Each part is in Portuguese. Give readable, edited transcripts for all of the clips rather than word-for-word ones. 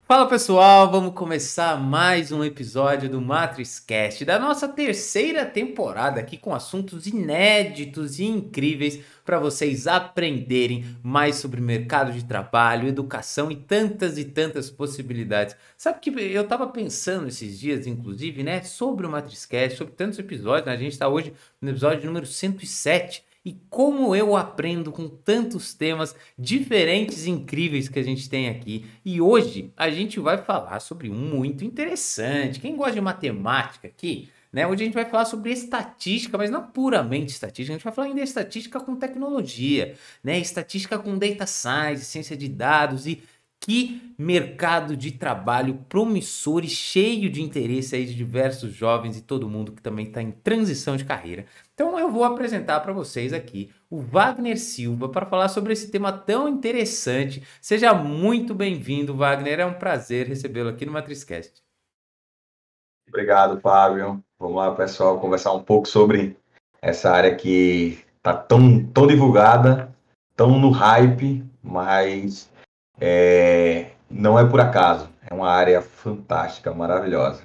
Fala pessoal, vamos começar mais um episódio do MatrixCast, da nossa terceira temporada aqui com assuntos inéditos e incríveis para vocês aprenderem mais sobre mercado de trabalho, educação e tantas possibilidades. Sabe que eu estava pensando esses dias, inclusive, né, sobre o MatrixCast, sobre tantos episódios, né? A gente está hoje no episódio número 107. E como eu aprendo com tantos temas diferentes e incríveis que a gente tem aqui. E hoje a gente vai falar sobre um muito interessante. Quem gosta de matemática aqui, né? Hoje a gente vai falar sobre estatística, mas não puramente estatística. A gente vai falar ainda de estatística com tecnologia, né? Estatística com data science, ciência de dados e que mercado de trabalho promissor e cheio de interesse aí de diversos jovens e todo mundo que também está em transição de carreira. Então eu vou apresentar para vocês aqui o Wagner Silva para falar sobre esse tema tão interessante. Seja muito bem-vindo, Wagner. É um prazer recebê-lo aqui no MatrixCast. Obrigado, Fábio. Vamos lá, pessoal, conversar um pouco sobre essa área que está tão divulgada, tão no hype, mas não é por acaso. É uma área fantástica, maravilhosa.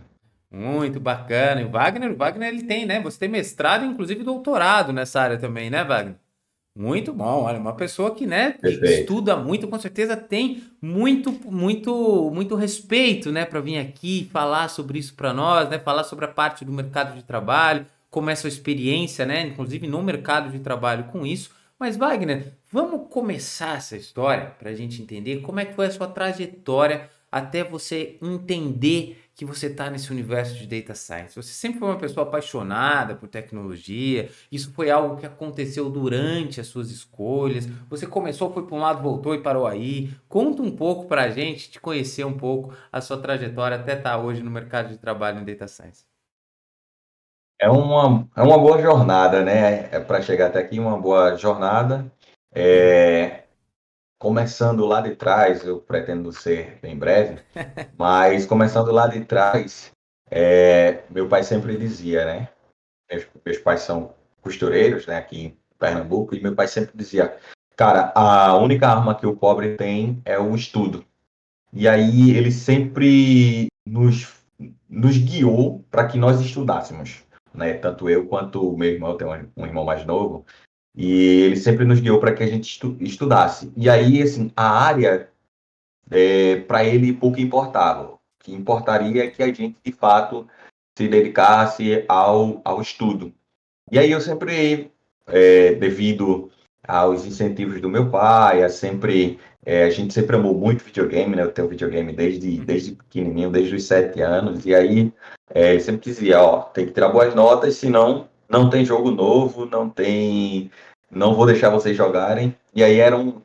Muito bacana. E o Wagner ele tem, né? Você tem mestrado e inclusive doutorado nessa área também, né, Wagner? Muito bom, olha, uma pessoa que, né, Perfeito. estuda muito, com certeza tem muito respeito, né, para vir aqui falar sobre isso para nós, né, falar sobre a parte do mercado de trabalho, como é a sua experiência, né, inclusive no mercado de trabalho com isso. Mas, Wagner, vamos começar essa história para a gente entender como é que foi a sua trajetória até você entender que você está nesse universo de data science. Você sempre foi uma pessoa apaixonada por tecnologia, isso foi algo que aconteceu durante as suas escolhas. Você começou, foi para um lado, voltou e parou aí. Conta um pouco para a gente, te conhecer um pouco a sua trajetória até estar hoje no mercado de trabalho em Data Science. É uma boa jornada, né? É para chegar até aqui, uma boa jornada. É, Começando lá de trás, eu pretendo ser bem breve, mas começando lá de trás, meu pai sempre dizia, né? Meus pais são costureiros, né, aqui em Pernambuco, e meu pai sempre dizia, cara, a única arma que o pobre tem é o estudo. E aí ele sempre nos guiou para que nós estudássemos, né? Tanto eu quanto o meu irmão, eu tenho um irmão mais novo, e ele sempre nos guiou para que a gente estudasse. E aí, assim, a área, para ele pouco importava. O que importaria é que a gente, de fato, se dedicasse ao estudo. E aí eu sempre, devido aos incentivos do meu pai, a gente sempre amou muito videogame, né? Eu tenho videogame desde pequenininho, desde os 7 anos, e aí ele sempre dizia, ó, tem que tirar boas notas, senão não tem jogo novo, não vou deixar vocês jogarem. E aí era um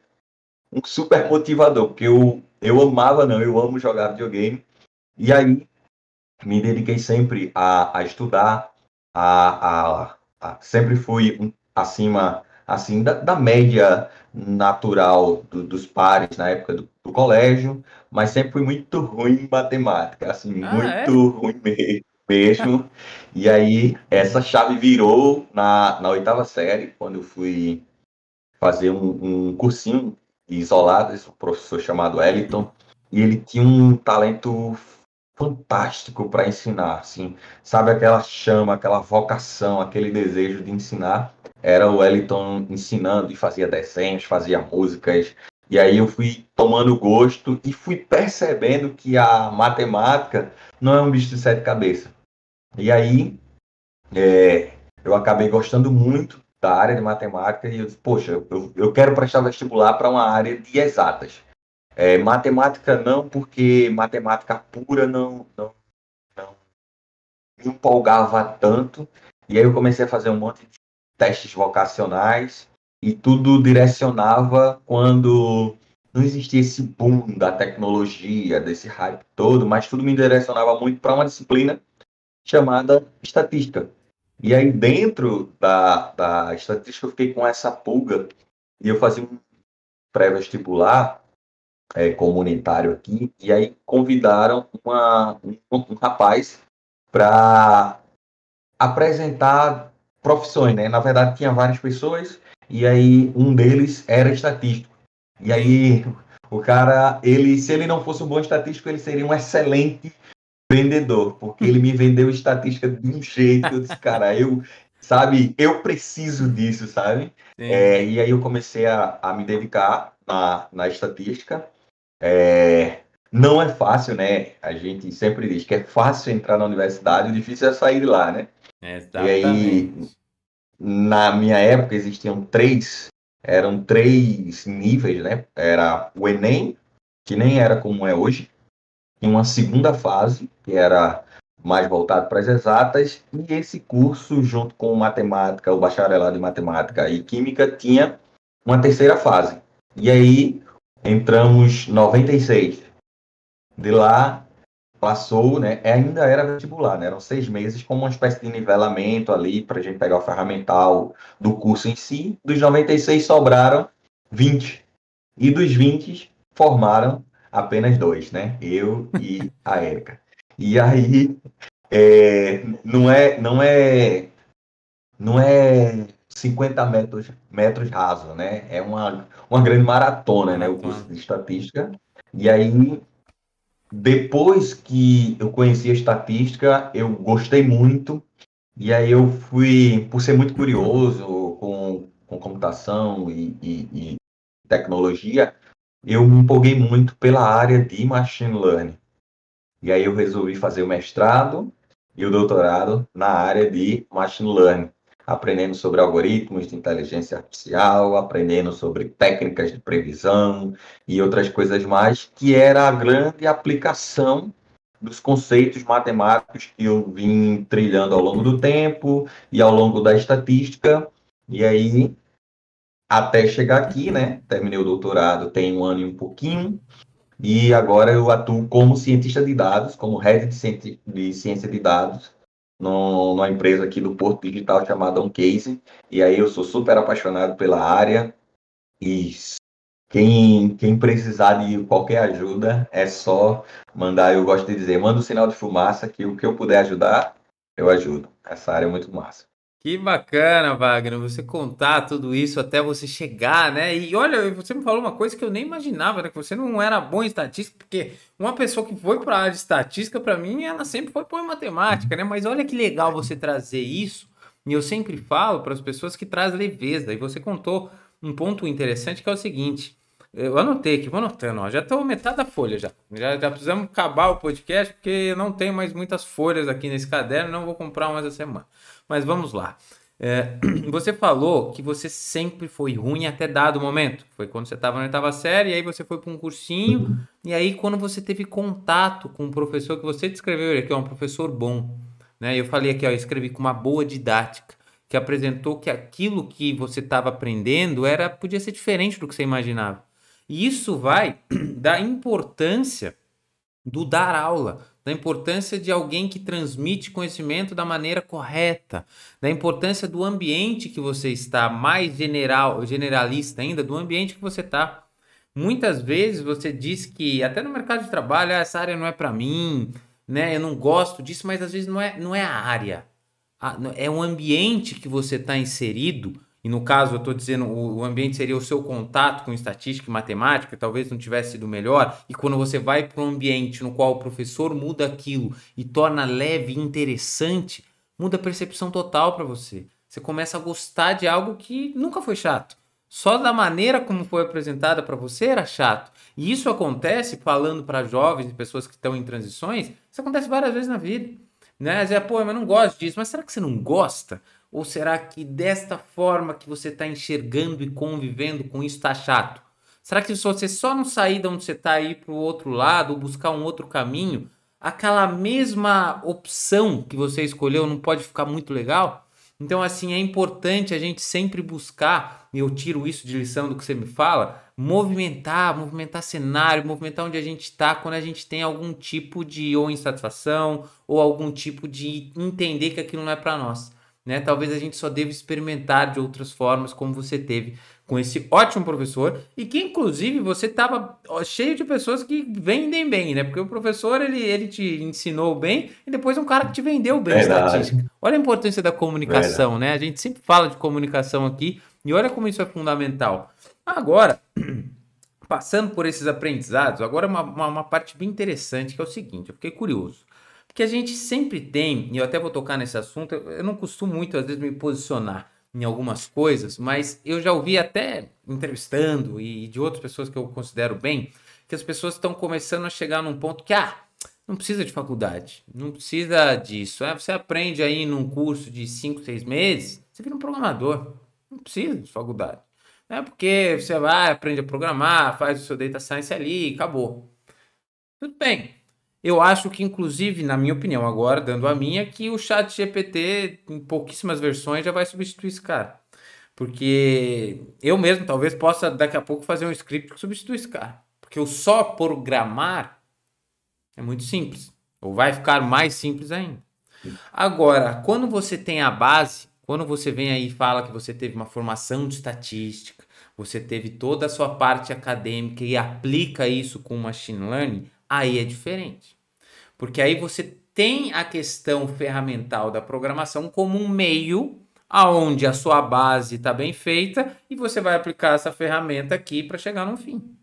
super motivador, porque eu amava, não, eu amo jogar videogame, e aí me dediquei sempre a estudar, sempre fui acima assim da média natural dos pares na época do colégio, mas sempre fui muito ruim em matemática, assim, Ah, é? muito ruim mesmo. E aí essa chave virou na oitava série, quando eu fui fazer um cursinho isolado, esse professor chamado Eliton, e ele tinha um talento fantástico para ensinar, assim, sabe aquela chama, aquela vocação, aquele desejo de ensinar, era o Wellington ensinando e fazia desenhos, fazia músicas, e aí eu fui tomando gosto e fui percebendo que a matemática não é um bicho de sete cabeças. E aí eu acabei gostando muito da área de matemática e eu disse, poxa, eu quero prestar vestibular para uma área de exatas. Matemática não, porque matemática pura não me empolgava tanto. E aí eu comecei a fazer um monte de testes vocacionais e tudo direcionava quando não existia esse boom da tecnologia, desse hype todo, mas tudo me direcionava muito para uma disciplina chamada estatística. E aí dentro da estatística eu fiquei com essa pulga e eu fazia um pré-vestibular comunitário aqui, e aí convidaram um rapaz para apresentar profissões, né? Na verdade, tinha várias pessoas, e aí um deles era estatístico. E aí O cara, se ele não fosse um bom estatístico, ele seria um excelente vendedor, porque ele me vendeu estatística de um jeito, eu disse, cara, sabe, eu preciso disso, sabe? Sim. E aí eu comecei a me dedicar na estatística. É, não é fácil, né? A gente sempre diz que é fácil entrar na universidade, o difícil é sair de lá, né? E aí, Exatamente. na minha época, eram três níveis, né? Era o Enem, que nem era como é hoje, e uma segunda fase, que era mais voltado para as exatas, e esse curso, junto com matemática, o bacharelado em matemática e química, tinha uma terceira fase. E aí entramos 96. De lá passou, né? Ainda era vestibular, né? Eram 6 meses, como uma espécie de nivelamento ali para a gente pegar o ferramental do curso em si. Dos 96 sobraram 20. E dos 20 formaram apenas dois, né? Eu e a Érica. E aí não é 50 metros rasos, né? É uma grande maratona, né? O curso Maratona. de estatística. E aí, depois que eu conheci a estatística, eu gostei muito. E aí eu fui, por ser muito curioso com computação e tecnologia, eu me empolguei muito pela área de machine learning. E aí eu resolvi fazer o mestrado e o doutorado na área de machine learning, aprendendo sobre algoritmos de inteligência artificial, aprendendo sobre técnicas de previsão e outras coisas mais, que era a grande aplicação dos conceitos matemáticos que eu vim trilhando ao longo do tempo e ao longo da estatística. E aí, até chegar aqui, né? Terminei o doutorado tem 1 ano e um pouquinho, e agora eu atuo como cientista de dados, como head de ciência de dados, numa empresa aqui do Porto Digital chamada OnCase. E aí eu sou super apaixonado pela área, e quem precisar de qualquer ajuda é só mandar, eu gosto de dizer, manda um sinal de fumaça que o que eu puder ajudar, eu ajudo. Essa área é muito massa. Que bacana, Wagner, você contar tudo isso até você chegar, né? E olha, você me falou uma coisa que eu nem imaginava, né? Que você não era bom em estatística, porque uma pessoa que foi para a área de estatística, para mim, ela sempre foi boa em matemática, né? Mas olha que legal você trazer isso, e eu sempre falo para as pessoas que traz leveza, e você contou um ponto interessante que é o seguinte. Eu anotei aqui, vou anotando, ó. Já estou metade da folha já. Já precisamos acabar o podcast, porque eu não tenho mais muitas folhas aqui nesse caderno, não vou comprar mais essa semana. Mas vamos lá. Você falou que você sempre foi ruim até dado momento. Foi quando você estava na oitava série, e aí você foi para um cursinho, e aí quando você teve contato com um professor que você descreveu, ele aqui é um professor bom, né? Eu falei aqui, ó, eu escrevi com uma boa didática, que apresentou que aquilo que você estava aprendendo podia ser diferente do que você imaginava. E isso vai da importância do dar aula, da importância de alguém que transmite conhecimento da maneira correta, da importância do ambiente que você está, mais generalista ainda, do ambiente que você está. Muitas vezes você diz que, até no mercado de trabalho, essa área não é para mim, né? Eu não gosto disso, mas às vezes não é a área. É um ambiente que você está inserido, e no caso eu estou dizendo o ambiente seria o seu contato com estatística e matemática, talvez não tivesse sido melhor, e quando você vai para um ambiente no qual o professor muda aquilo e torna leve e interessante, muda a percepção total para você. Você começa a gostar de algo que nunca foi chato. Só da maneira como foi apresentada para você era chato. E isso acontece, falando para jovens e pessoas que estão em transições, isso acontece várias vezes na vida, né? Às vezes, pô, mas eu não gosto disso. Mas será que você não gosta? Ou será que desta forma que você está enxergando e convivendo com isso está chato? Será que se você só não sair de onde você está e ir para o outro lado ou buscar um outro caminho, aquela mesma opção que você escolheu não pode ficar muito legal? Então, assim, é importante a gente sempre buscar, e eu tiro isso de lição do que você me fala, movimentar cenário, movimentar onde a gente está quando a gente tem algum tipo de ou insatisfação ou algum tipo de entender que aquilo não é para nós, né? Talvez a gente só deva experimentar de outras formas, como você teve com esse ótimo professor, e que inclusive você estava cheio de pessoas que vendem bem, né? Porque o professor ele te ensinou bem e depois é um cara que te vendeu bem Verdade, estatística. Olha a importância da verdade. comunicação, né? A gente sempre fala de comunicação aqui e olha como isso é fundamental. Agora, passando por esses aprendizados, agora uma parte bem interessante, que é o seguinte, eu fiquei curioso. Porque a gente sempre tem, e eu até vou tocar nesse assunto, eu não costumo muito, às vezes, me posicionar em algumas coisas, mas eu já ouvi até entrevistando e de outras pessoas que eu considero bem, que as pessoas estão começando a chegar num ponto que, não precisa de faculdade, não precisa disso. Você aprende aí num curso de 5, 6 meses, você vira um programador, não precisa de faculdade. Porque você vai, aprende a programar, faz o seu data science ali, acabou. Tudo bem. Eu acho que, inclusive, na minha opinião, agora, dando a minha, que o chat GPT, em pouquíssimas versões, já vai substituir esse cara. Porque eu mesmo, talvez, possa, daqui a pouco, fazer um script que substitui esse cara. Porque o só programar é muito simples. Ou vai ficar mais simples ainda. Agora, quando você tem a base, quando você vem aí e fala que você teve uma formação de estatística, você teve toda a sua parte acadêmica e aplica isso com machine learning, aí é diferente. Porque aí você tem a questão ferramental da programação como um meio aonde a sua base está bem feita e você vai aplicar essa ferramenta aqui para chegar no fim.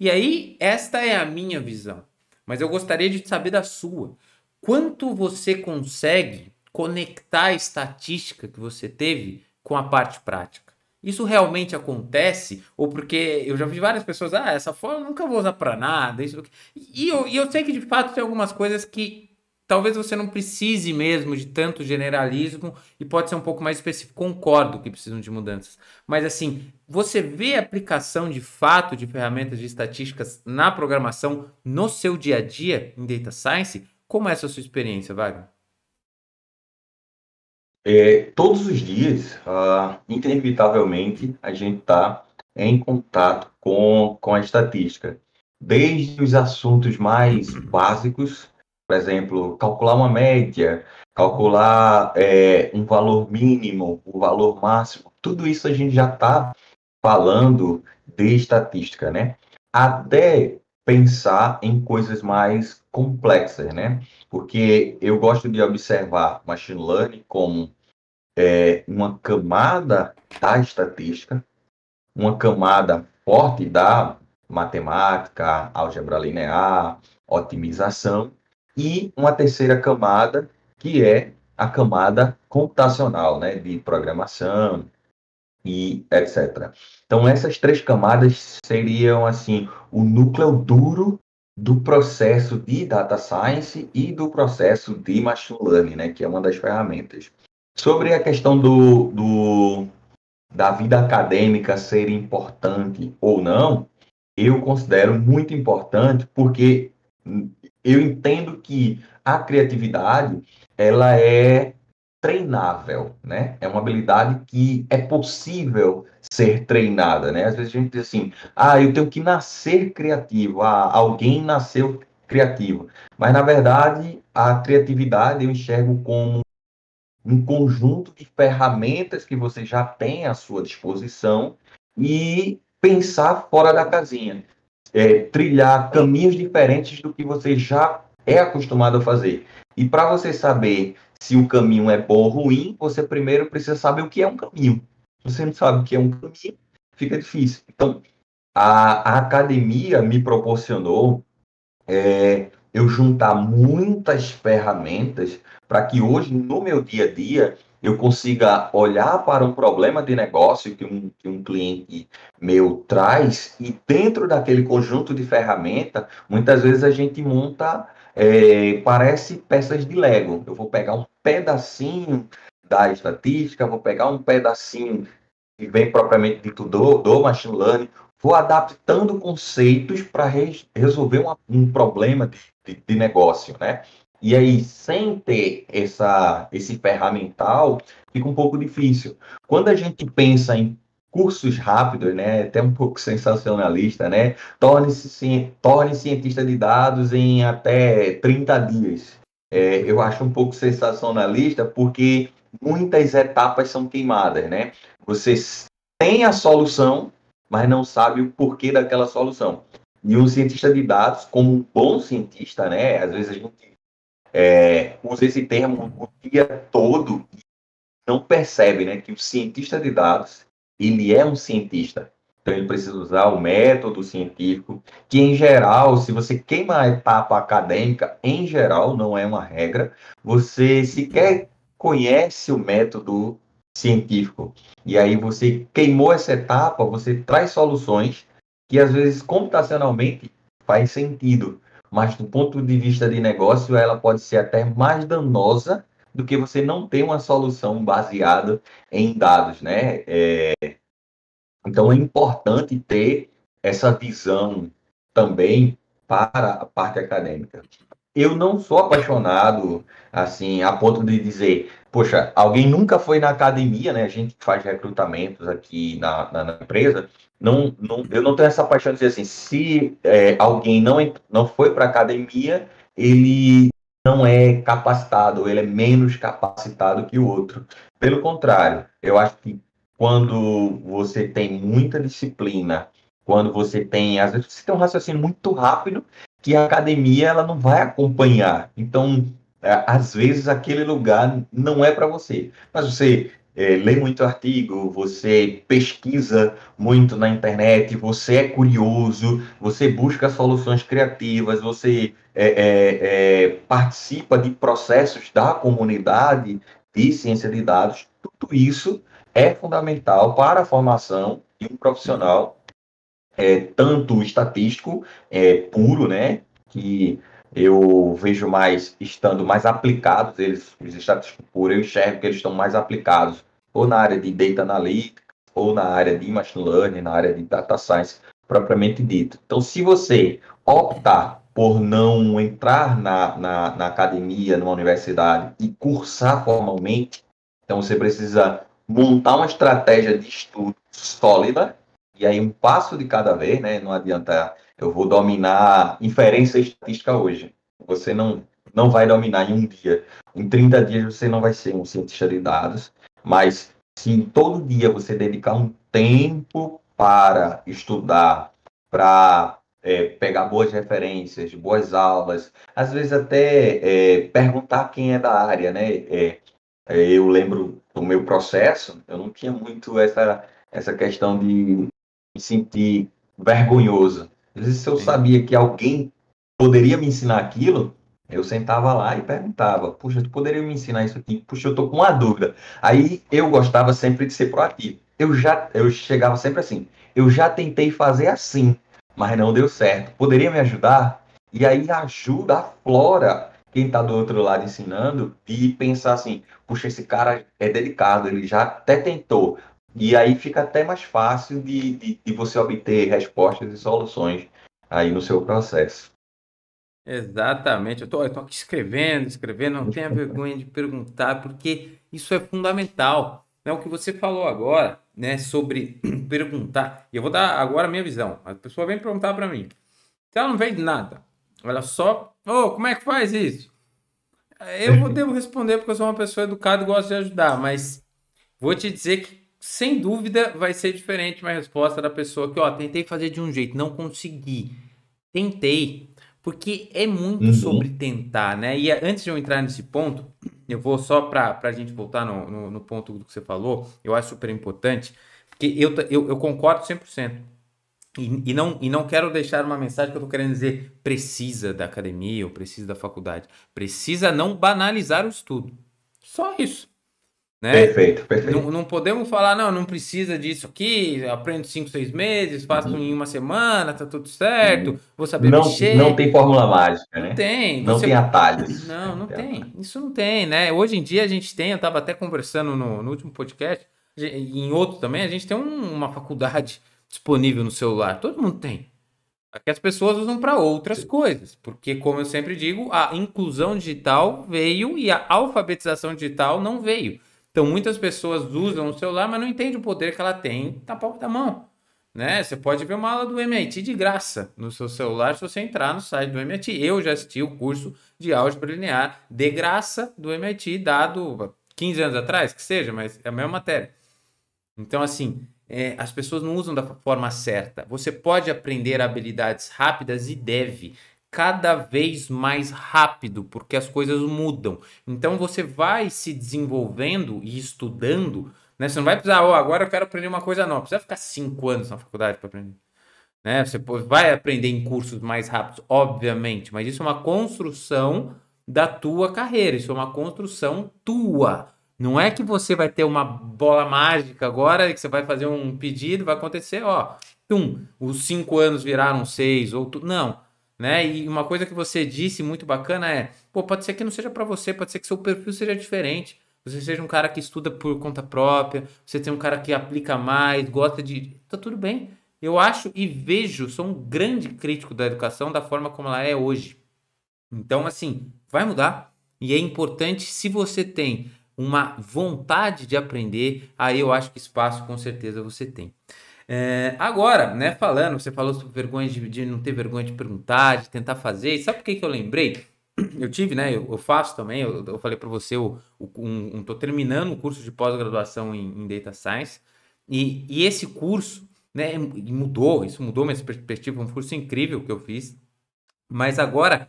E aí, esta é a minha visão. Mas eu gostaria de saber da sua. Quanto você consegue conectar a estatística que você teve com a parte prática? Isso realmente acontece? Ou porque eu já vi várias pessoas, essa forma eu nunca vou usar para nada. Isso... E eu sei que de fato tem algumas coisas que talvez você não precise mesmo de tanto generalismo e pode ser um pouco mais específico. Concordo que precisam de mudanças. Mas assim, você vê a aplicação de fato de ferramentas de estatísticas na programação no seu dia a dia em Data Science? Como é essa sua experiência, Wagner? Todos os dias, inevitavelmente, a gente está em contato com a estatística. Desde os assuntos mais básicos, por exemplo, calcular uma média, calcular um valor mínimo, um valor máximo, tudo isso a gente já está falando de estatística, né? Até pensar em coisas mais complexas, né? Porque eu gosto de observar machine learning como uma camada da estatística, uma camada forte da matemática, álgebra linear, otimização, e uma terceira camada, que é a camada computacional, né, de programação e etc. Então, essas três camadas seriam, assim, o núcleo duro do processo de data science e do processo de machine learning, né, que é uma das ferramentas. Sobre a questão da vida acadêmica ser importante ou não, eu considero muito importante porque eu entendo que a criatividade ela é treinável, né? É uma habilidade que é possível ser treinada, né? Às vezes a gente diz assim, eu tenho que nascer criativo, alguém nasceu criativo. Mas, na verdade, a criatividade eu enxergo como um conjunto de ferramentas que você já tem à sua disposição e pensar fora da casinha, trilhar caminhos diferentes do que você já é acostumado a fazer. E para você saber se o caminho é bom ou ruim, você primeiro precisa saber o que é um caminho. Se você não sabe o que é um caminho, fica difícil. Então, a academia me proporcionou eu juntar muitas ferramentas para que hoje, no meu dia a dia, eu consiga olhar para um problema de negócio que um cliente meu traz e dentro daquele conjunto de ferramenta, muitas vezes a gente monta, parece peças de Lego. Eu vou pegar um pedacinho da estatística, vou pegar um pedacinho que vem propriamente dito do machine learning, vou adaptando conceitos para resolver um problema de negócio, né? E aí, sem ter esse ferramental, fica um pouco difícil. Quando a gente pensa em cursos rápidos, né, até um pouco sensacionalista, né? Torne cientista de dados em até 30 dias. Eu acho um pouco sensacionalista porque muitas etapas são queimadas, né? Você tem a solução, mas não sabe o porquê daquela solução. E um cientista de dados, como um bom cientista, né? Às vezes a gente usa esse termo o dia todo e não percebe, né? Que o cientista de dados, ele é um cientista. Então, ele precisa usar o método científico, que, em geral, se você queima a etapa acadêmica, em geral, não é uma regra, você sequer conhece o método científico. E aí, você queimou essa etapa, você traz soluções que, às vezes, computacionalmente, faz sentido, mas, do ponto de vista de negócio, ela pode ser até mais danosa do que você não ter uma solução baseada em dados, né? Então, é importante ter essa visão também para a parte acadêmica. Eu não sou apaixonado, assim, a ponto de dizer, poxa, alguém nunca foi na academia, né? A gente faz recrutamentos aqui na empresa. Eu não tenho essa paixão de dizer assim, se alguém não foi para a academia, ele não é capacitado, ele é menos capacitado que o outro. Pelo contrário, eu acho que quando você tem muita disciplina, quando você tem, às vezes você tem um raciocínio muito rápido, que a academia ela não vai acompanhar. Então, às vezes aquele lugar não é para você. Mas você lê muito artigo, você pesquisa muito na internet, você é curioso, você busca soluções criativas, você participa de processos da comunidade de ciência de dados. Tudo isso é fundamental para a formação de um profissional tanto estatístico puro, né, que eu vejo mais estando mais aplicados, os estatísticos puros, eu enxergo que eles estão mais aplicados ou na área de data analytics, ou na área de machine learning, na área de data science propriamente dito. Então, se você optar por não entrar na academia, numa universidade e cursar formalmente, então você precisa montar uma estratégia de estudo sólida, e aí um passo de cada vez, né? Não adianta eu vou dominar inferência estatística hoje. Você não vai dominar em um dia. Em 30 dias você não vai ser um cientista de dados, mas se todo dia você dedicar um tempo para estudar, para pegar boas referências, boas aulas, às vezes até perguntar quem é da área, né? Eu lembro do meu processo, eu não tinha muito essa questão de me sentir vergonhoso. Às vezes, se eu Sim. sabia que alguém poderia me ensinar aquilo, eu sentava lá e perguntava: puxa, tu poderia me ensinar isso aqui? Puxa, eu estou com uma dúvida. Aí eu gostava sempre de ser proativo. Eu chegava sempre assim: eu já tentei fazer assim, mas não deu certo. Poderia me ajudar? E aí ajuda, aflora quem está do outro lado ensinando e pensar assim: puxa, esse cara é dedicado, ele já até tentou. E aí fica até mais fácil de você obter respostas e soluções aí no seu processo. Exatamente. Eu tô aqui escrevendo, não tenha vergonha de perguntar, porque isso é fundamental. Né? O que você falou agora, né, sobre perguntar. E eu vou dar agora a minha visão. A pessoa vem perguntar para mim. Se ela não fez nada, ela só, como é que faz isso? Devo responder porque eu sou uma pessoa educada e gosto de ajudar, mas vou te dizer que, sem dúvida, vai ser diferente uma resposta da pessoa que, tentei fazer de um jeito, não consegui. Tentei, porque é muito sobre Uhum. tentar, né? E antes de eu entrar nesse ponto, eu vou só para a gente voltar no ponto do que você falou, eu acho super importante, porque eu concordo 100%. E não quero deixar uma mensagem que eu tô querendo dizer precisa da academia ou precisa da faculdade. Precisa não banalizar o estudo. Só isso, né? Perfeito, Não, perfeito. não podemos falar, não precisa disso aqui, aprendo 5, 6 meses, faço em Uhum. uma semana, tá tudo certo, Uhum. vou saber Não tem mexer. fórmula mágica, Não né? tem, Não tem atalhos. Não Não tem tem, atalhos. isso não tem, né? Hoje em dia a gente tem, eu tava até conversando no último podcast, e em outro também, a gente tem uma faculdade disponível no celular, todo mundo tem. Aqui as pessoas usam para outras coisas, porque, como eu sempre digo, a inclusão digital veio e a alfabetização digital não veio. Então, muitas pessoas usam o celular, mas não entendem o poder que ela tem na palma da mão. Né? Você pode ver uma aula do MIT de graça no seu celular se você entrar no site do MIT. Eu já assisti o curso de álgebra linear de graça do MIT, dado 15 anos atrás, que seja, mas é a mesma matéria. Então, assim, as pessoas não usam da forma certa. Você pode aprender habilidades rápidas e deve. Cada vez mais rápido, porque as coisas mudam. Então, você vai se desenvolvendo e estudando Né? Você não vai precisar, agora eu quero aprender uma coisa nova. Precisa ficar 5 anos na faculdade para aprender. Né? Você vai aprender em cursos mais rápidos, obviamente, mas isso é uma construção da tua carreira, isso é uma construção tua. Não é que você vai ter uma bola mágica agora que você vai fazer um pedido, vai acontecer, ó, os 5 anos viraram 6, ou não, né? E uma coisa que você disse muito bacana é, pô, pode ser que não seja para você, pode ser que seu perfil seja diferente. Você seja um cara que estuda por conta própria, você tem um cara que aplica mais, gosta de. Tá tudo bem. Eu acho e vejo, sou um grande crítico da educação da forma como ela é hoje. Então, assim, vai mudar. E é importante, se você tem uma vontade de aprender, aí eu acho que espaço com certeza você tem. Agora, né, você falou sobre vergonha de não ter vergonha de perguntar, de tentar fazer. E sabe por que que eu lembrei? Eu tive, né? Eu faço também. Eu falei para você, tô terminando o curso de pós-graduação em Data Science. E esse curso, né, isso mudou minha perspectiva. Um curso incrível que eu fiz. Mas agora,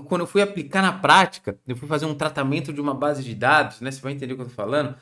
quando eu fui aplicar na prática, eu fui fazer um tratamento de uma base de dados, né? Você vai entender o que eu tô falando.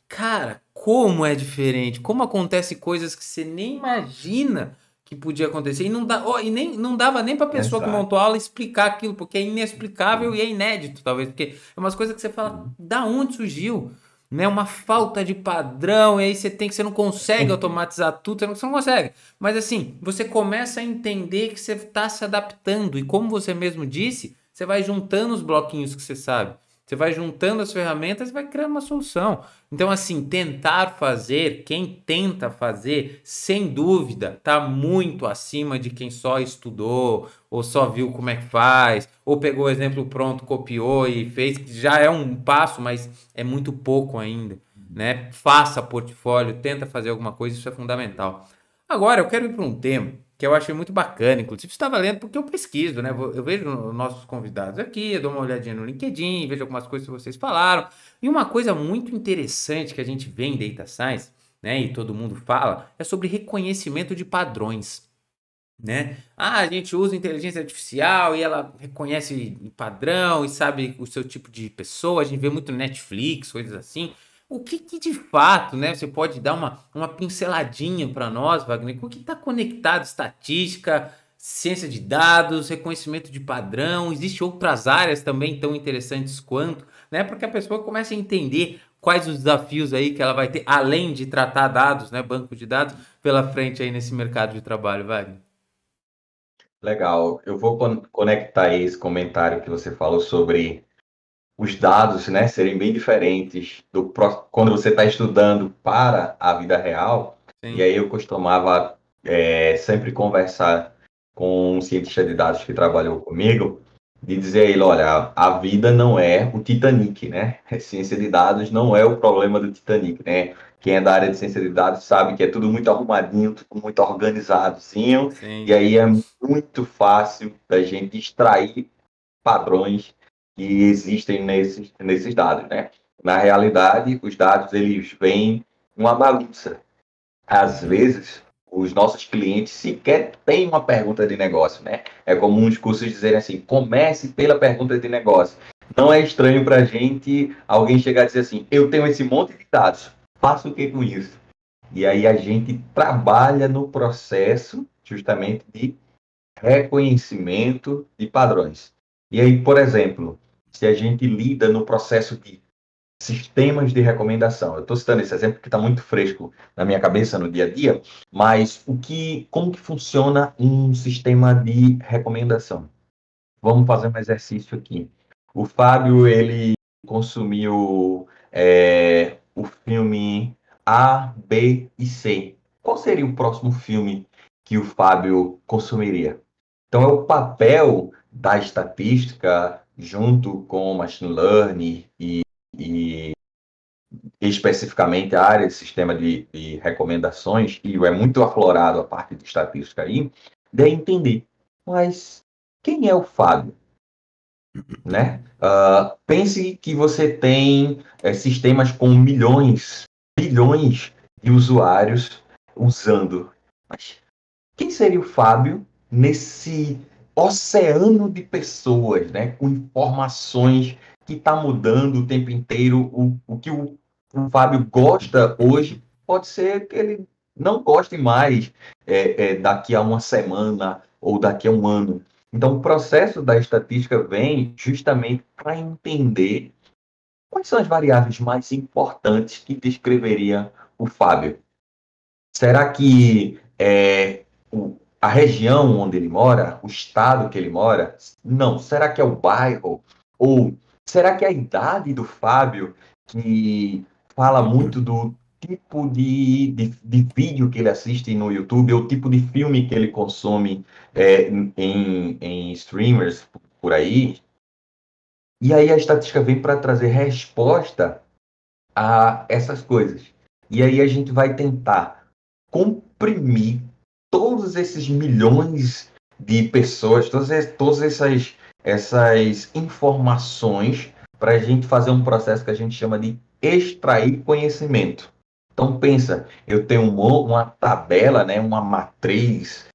Cara, como é diferente, como acontece coisas que você nem imagina que podia acontecer e não dá, e nem não dava nem para a pessoa que Exato. montou a aula explicar aquilo, porque é inexplicável e é inédito, talvez, porque é umas coisas que você fala, da onde surgiu? Né, uma falta de padrão, e aí você não consegue automatizar tudo, você não consegue. Mas assim, você começa a entender que você está se adaptando, e como você mesmo disse, você vai juntando os bloquinhos que você sabe. Você vai juntando as ferramentas e vai criando uma solução. Então, assim, tentar fazer, quem tenta fazer, sem dúvida, está muito acima de quem só estudou, ou só viu como é que faz, ou pegou o exemplo pronto, copiou e fez, que já é um passo, mas é muito pouco ainda, né? Faça portfólio, tenta fazer alguma coisa, isso é fundamental. Agora, eu quero ir para um tema que eu achei muito bacana, inclusive estava lendo porque eu pesquiso, né? Eu vejo os nossos convidados aqui, eu dou uma olhadinha no LinkedIn, vejo algumas coisas que vocês falaram. E uma coisa muito interessante que a gente vê em Data Science, né, e todo mundo fala, é sobre reconhecimento de padrões, né? Ah, a gente usa inteligência artificial e ela reconhece padrão e sabe o seu tipo de pessoa. A gente vê muito Netflix, coisas assim. O que, que de fato, né? Você pode dar uma pinceladinha para nós, Wagner? Com o que está conectado? Estatística, ciência de dados, reconhecimento de padrão. Existem outras áreas também tão interessantes quanto, né? Porque a pessoa começa a entender quais os desafios aí que ela vai ter, além de tratar dados, né? Banco de dados, pela frente aí nesse mercado de trabalho, Wagner. Legal. Eu vou conectar esse comentário que você falou sobre os dados, né, serem bem diferentes quando você está estudando para a vida real. E Sim. aí eu costumava sempre conversar com um cientista de dados que trabalhou comigo, de dizer a ele, olha, a vida não é o Titanic, né? A ciência de dados não é o problema do Titanic, né? Quem é da área de ciência de dados sabe que é tudo muito arrumadinho, tudo muito organizadozinho, e Sim. aí é muito fácil da gente extrair padrões que existem nesses dados, né? Na realidade, os dados eles vêm uma bagunça. Às vezes, os nossos clientes sequer têm uma pergunta de negócio, né? É comum os cursos dizerem assim: comece pela pergunta de negócio. Não é estranho para a gente alguém chegar e dizer assim: eu tenho esse monte de dados, faço o que com isso? E aí a gente trabalha no processo justamente de reconhecimento de padrões. E aí, por exemplo, se a gente lida no processo de sistemas de recomendação, eu estou citando esse exemplo que está muito fresco na minha cabeça no dia a dia, mas como que funciona um sistema de recomendação? Vamos fazer um exercício aqui. O Fábio, ele consumiu o filme A, B e C. Qual seria o próximo filme que o Fábio consumiria? Então, é o papel da estatística junto com o machine learning e especificamente a área de sistema de recomendações, e é muito aflorado a parte de estatística aí, de entender. Mas quem é o Fábio? Né? Pense que você tem sistemas com milhões, bilhões de usuários usando. Mas quem seria o Fábio nesse oceano de pessoas, né? Com informações que está mudando o tempo inteiro, o que o Fábio gosta hoje, pode ser que ele não goste mais daqui a uma semana ou daqui a um ano. Então, o processo da estatística vem justamente para entender quais são as variáveis mais importantes que descreveria o Fábio. Será que a região onde ele mora, o estado que ele mora? Não. Será que é o bairro? Ou será que é a idade do Fábio, que fala muito do tipo de vídeo que ele assiste no YouTube, ou o tipo de filme que ele consome em streamers por aí? E aí a estatística vem para trazer resposta a essas coisas. E aí a gente vai tentar comprimir todos esses milhões de pessoas, todas essas informações para a gente fazer um processo que a gente chama de extrair conhecimento. Então pensa, eu tenho uma tabela, né, uma matriz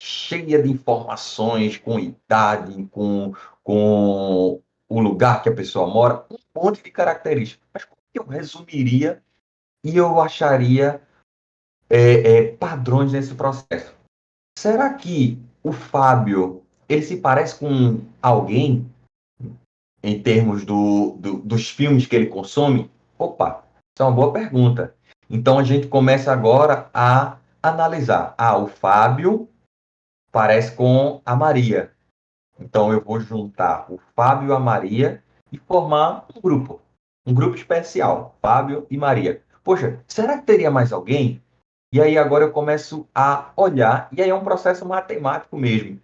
cheia de informações, com idade, com o lugar que a pessoa mora, um monte de características. Mas como que eu resumiria e eu acharia padrões nesse processo? Será que o Fábio, ele se parece com alguém em termos dos filmes que ele consome? Opa, isso é uma boa pergunta. Então a gente começa agora a analisar. Ah, o Fábio parece com a Maria. Então eu vou juntar o Fábio e a Maria e formar um grupo especial, Fábio e Maria. Poxa, será que teria mais alguém? E aí agora eu começo a olhar, e aí é um processo matemático mesmo.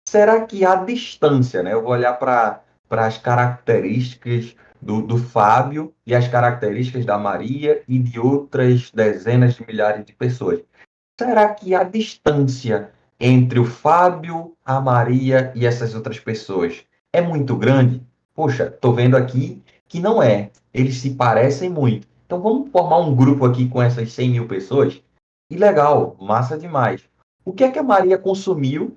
Será que a distância, né? Eu vou olhar para as características do Fábio e as características da Maria e de outras dezenas de milhares de pessoas. Será que a distância entre o Fábio, a Maria e essas outras pessoas é muito grande? Poxa, estou vendo aqui que não é. Eles se parecem muito. Então vamos formar um grupo aqui com essas 100 mil pessoas? E legal, massa demais. O que é que a Maria consumiu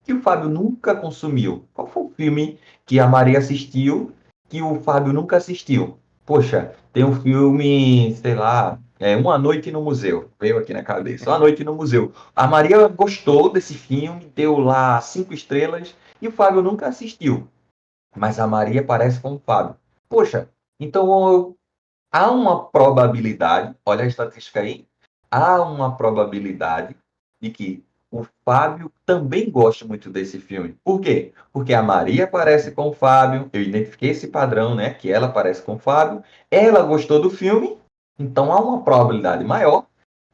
que o Fábio nunca consumiu? Qual foi o filme que a Maria assistiu que o Fábio nunca assistiu? Poxa, tem um filme, sei lá, Uma Noite no Museu. Veio aqui na cabeça. Uma Noite no Museu. A Maria gostou desse filme, deu lá 5 estrelas e o Fábio nunca assistiu. Mas a Maria parece com o Fábio. Poxa, então há uma probabilidade, olha a estatística aí, há uma probabilidade de que o Fábio também goste muito desse filme. Por quê? Porque a Maria parece com o Fábio, eu identifiquei esse padrão, né? Que ela parece com o Fábio, ela gostou do filme, então há uma probabilidade maior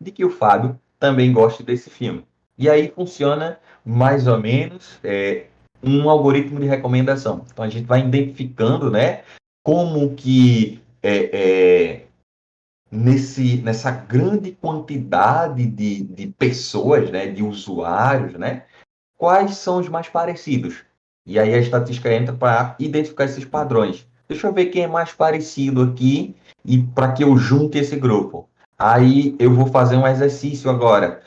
de que o Fábio também goste desse filme. E aí funciona mais ou menos um algoritmo de recomendação. Então a gente vai identificando, né? Como que nessa grande quantidade de pessoas, né, de usuários, né, quais são os mais parecidos? E aí a estatística entra para identificar esses padrões. Deixa eu ver quem é mais parecido aqui e para que eu junte esse grupo. Aí eu vou fazer um exercício agora.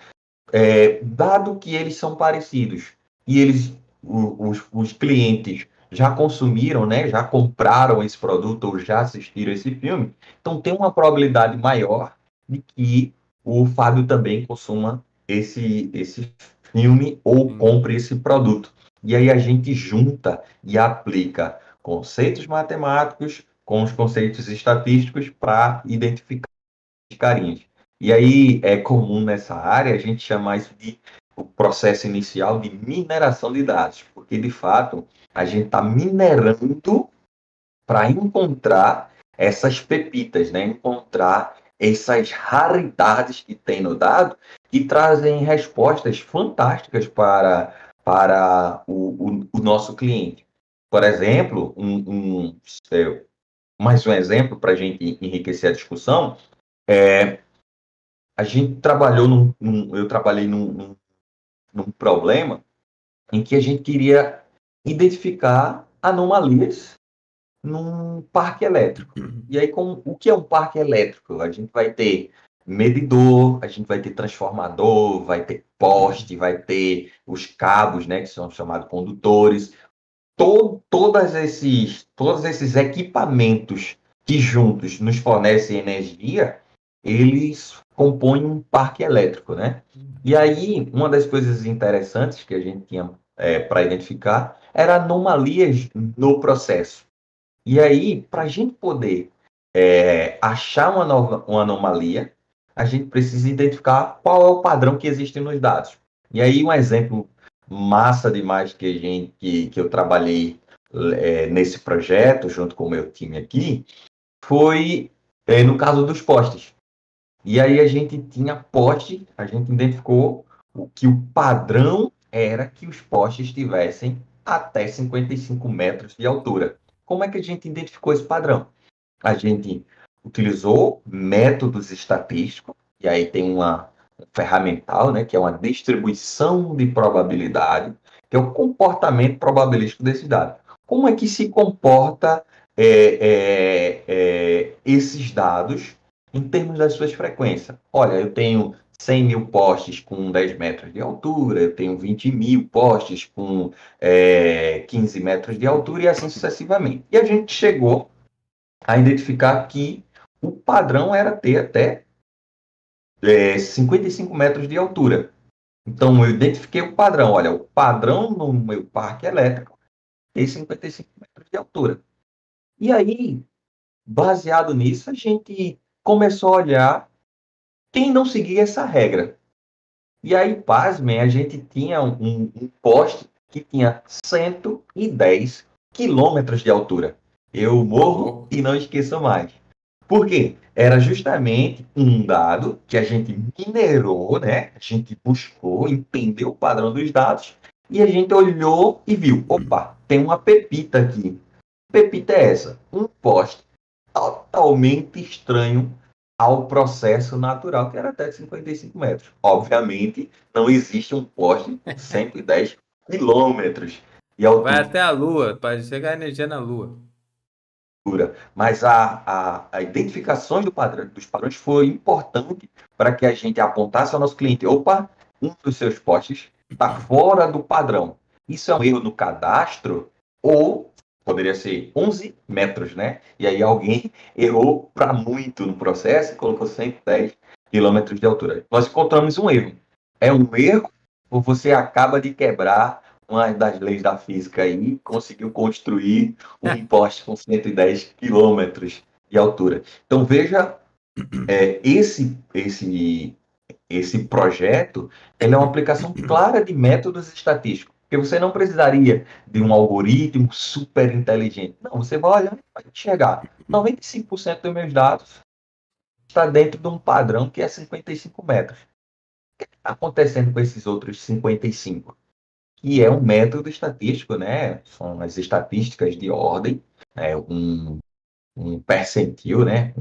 Dado que eles são parecidos e os clientes já consumiram, né, já compraram esse produto ou já assistiram esse filme, então tem uma probabilidade maior de que o Fábio também consuma esse filme ou compre esse produto. E aí a gente junta e aplica conceitos matemáticos com os conceitos estatísticos para identificar os carinhas. E aí é comum nessa área a gente chamar isso de o processo inicial de mineração de dados, porque de fato a gente está minerando para encontrar essas pepitas, né? Encontrar essas raridades que tem no dado e trazem respostas fantásticas para o nosso cliente. Por exemplo, mais um exemplo para a gente enriquecer a discussão, a gente trabalhou eu trabalhei num problema em que a gente queria identificar anomalias num parque elétrico. E aí, o que é um parque elétrico? A gente vai ter medidor, a gente vai ter transformador, vai ter poste, vai ter os cabos, né, que são chamados condutores. Todos esses equipamentos que juntos nos fornecem energia, eles compõem um parque elétrico, né? E aí, uma das coisas interessantes que a gente tinha para identificar era anomalias no processo. E aí, para a gente poder achar uma anomalia, a gente precisa identificar qual é o padrão que existe nos dados. E aí, um exemplo massa demais que eu trabalhei nesse projeto, junto com o meu time aqui, foi no caso dos postes. E aí a gente tinha poste, a gente identificou que o padrão era que os postes tivessem até 55 metros de altura. Como é que a gente identificou esse padrão? A gente utilizou métodos estatísticos, e aí tem um ferramental, né, que é uma distribuição de probabilidade, que é o comportamento probabilístico desse dado. Como é que se comporta esses dados em termos das suas frequências? Olha, eu tenho 100 mil postes com 10 metros de altura, eu tenho 20 mil postes com 15 metros de altura e assim sucessivamente. E a gente chegou a identificar que o padrão era ter até 55 metros de altura. Então, eu identifiquei o padrão. Olha, o padrão no meu parque elétrico tem 55 metros de altura. E aí, baseado nisso, a gente começou a olhar quem não seguia essa regra. E aí, pasmem, a gente tinha um poste que tinha 110 quilômetros de altura. Eu morro e não esqueço mais. Por quê? Era justamente um dado que a gente minerou, né? A gente buscou, entendeu o padrão dos dados e a gente olhou e viu, opa, tem uma pepita aqui. Que pepita é essa? Um poste totalmente estranho ao processo natural, que era até 55 metros. Obviamente, não existe um poste com 110 quilômetros de Vai altura. até a Lua, para chegar energia na Lua. Mas a identificação dos padrões foi importante para que a gente apontasse ao nosso cliente: opa, um dos seus postes está fora do padrão. Isso é um erro no cadastro ou poderia ser 11 metros, né? E aí alguém errou para muito no processo e colocou 110 quilômetros de altura. Nós encontramos um erro. É um erro ou você acaba de quebrar uma das leis da física aí, conseguiu construir um poste com 110 quilômetros de altura. Então, veja, esse projeto ele é uma aplicação clara de métodos estatísticos. Porque você não precisaria de um algoritmo super inteligente. Não, você vai olhar e vai enxergar. 95% dos meus dados está dentro de um padrão que é 55 metros. O que está acontecendo com esses outros 55? Que é um método estatístico, né? São as estatísticas de ordem, né? Um percentil, né?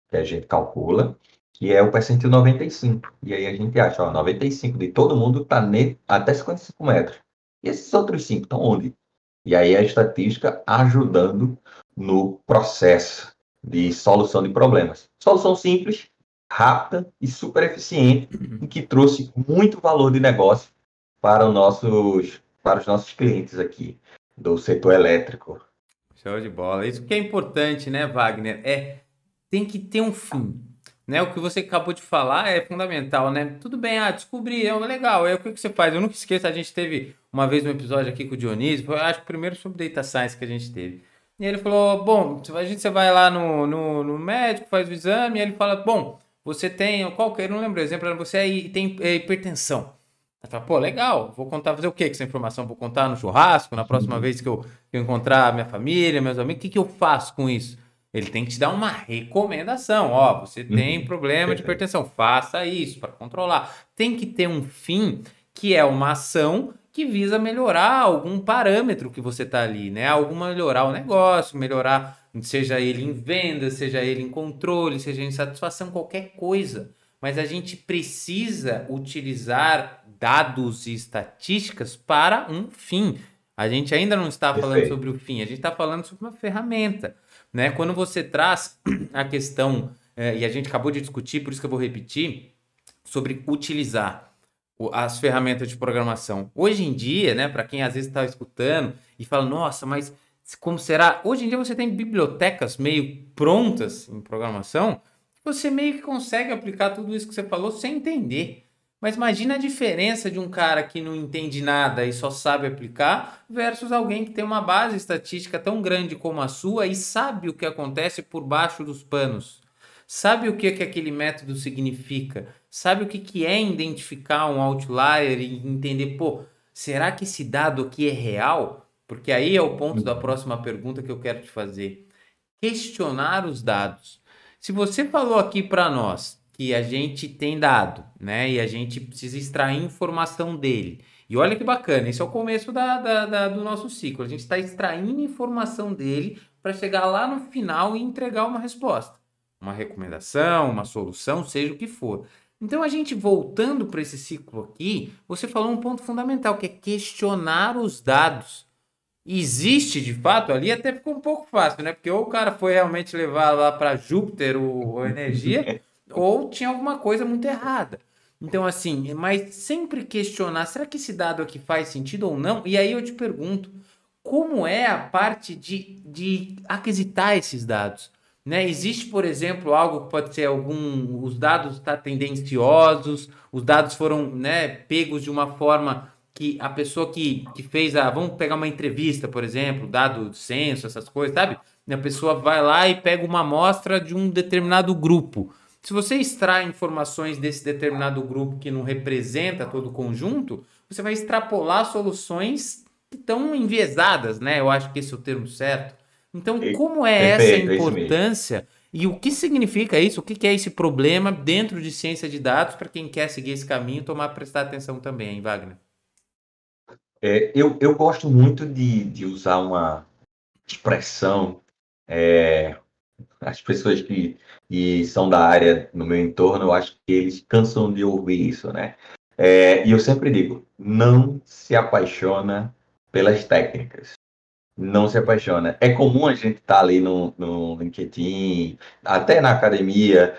Que a gente calcula, que é o percentil 95. E aí a gente acha, ó, 95 de todo mundo está até 55 metros. E esses outros 5 estão onde? E aí a estatística ajudando no processo de solução de problemas. Solução simples, rápida e super eficiente, e que trouxe muito valor de negócio para os nossos clientes aqui do setor elétrico. Show de bola. Isso que é importante, né, Wagner? Tem que ter um fim, né? O que você acabou de falar é fundamental, né? Tudo bem, descobri, legal. O que você faz? Eu nunca esqueço, a gente teve uma vez um episódio aqui com o Dionísio, acho que o primeiro sobre Data Science que a gente teve. E ele falou, bom, você vai lá no médico, faz o exame, e ele fala, bom, você tem, qualquer, não lembro o exemplo, você tem hipertensão. Aí fala, pô, legal, vou contar, fazer o quê com essa informação? Vou contar no churrasco, na próxima vez que eu encontrar minha família, meus amigos, o que eu faço com isso? Ele tem que te dar uma recomendação. Ó, você tem problema de Perfeito. hipertensão, faça isso para controlar. Tem que ter um fim que é uma ação que visa melhorar algum parâmetro que você tá ali, né? Alguma melhorar o negócio, melhorar, seja ele em venda, seja ele em controle, seja em satisfação, qualquer coisa. Mas a gente precisa utilizar dados e estatísticas para um fim. A gente ainda não está falando Perfeito. sobre o fim, a gente está falando sobre uma ferramenta, né? Quando você traz a questão, e a gente acabou de discutir, por isso que eu vou repetir, sobre utilizar as ferramentas de programação. Hoje em dia, né, para quem às vezes está escutando e fala, nossa, mas como será? Hoje em dia você tem bibliotecas meio prontas em programação, você meio que consegue aplicar tudo isso que você falou sem entender. Mas imagina a diferença de um cara que não entende nada e só sabe aplicar versus alguém que tem uma base estatística tão grande como a sua e sabe o que acontece por baixo dos panos. Sabe o que que aquele método significa? Sabe o que que é identificar um outlier e entender, pô, será que esse dado aqui é real? Porque aí é o ponto da próxima pergunta que eu quero te fazer. Questionar os dados. Se você falou aqui para nós que a gente tem dado, né, e a gente precisa extrair informação dele. E olha que bacana, esse é o começo do nosso ciclo. A gente está extraindo informação dele para chegar lá no final e entregar uma resposta, uma recomendação, uma solução, seja o que for. Então, a gente voltando para esse ciclo aqui, você falou um ponto fundamental, que é questionar os dados. Existe de fato ali, até ficou um pouco fácil, né? Porque ou o cara foi realmente levar lá para Júpiter a energia, ou tinha alguma coisa muito errada. Então, assim, mas sempre questionar, será que esse dado aqui faz sentido ou não? E aí eu te pergunto, como é a parte de aquisitar esses dados? Né? Existe, por exemplo, algo que pode ser os dados tá tendenciosos, os dados foram, né, pegos de uma forma que a pessoa que fez vamos pegar uma entrevista, por exemplo, dado censo, essas coisas, sabe? A pessoa vai lá e pega uma amostra de um determinado grupo. Se você extrai informações desse determinado grupo que não representa todo o conjunto, você vai extrapolar soluções que estão enviesadas, né? Eu acho que esse é o termo certo. Então, como é essa Perfeito, é isso mesmo. importância e o que significa isso? O que é esse problema dentro de ciência de dados para quem quer seguir esse caminho e prestar atenção também, hein, Wagner? Eu gosto muito de usar uma expressão, as pessoas que são da área no meu entorno, eu acho que eles cansam de ouvir isso, né? E eu sempre digo, não se apaixona pelas técnicas. Não se apaixona. É comum a gente estar ali no LinkedIn, até na academia,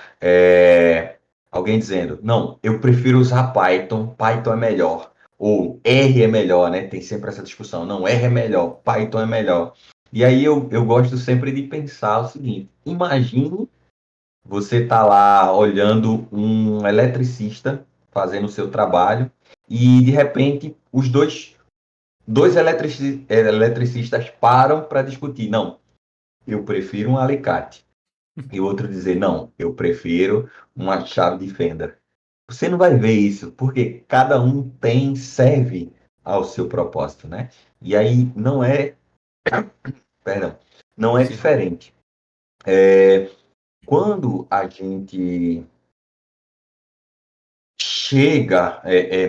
alguém dizendo, não, eu prefiro usar Python, Python é melhor. Ou R é melhor, né? Tem sempre essa discussão. Não, R é melhor, Python é melhor. E aí eu gosto sempre de pensar o seguinte: imagine você tá lá olhando um eletricista fazendo o seu trabalho e de repente os dois eletricistas param para discutir. Não, eu prefiro um alicate. E o outro dizer, não, eu prefiro uma chave de fenda. Você não vai ver isso, porque cada um serve ao seu propósito, né? E aí perdão, não é Sim. diferente. Quando a gente chega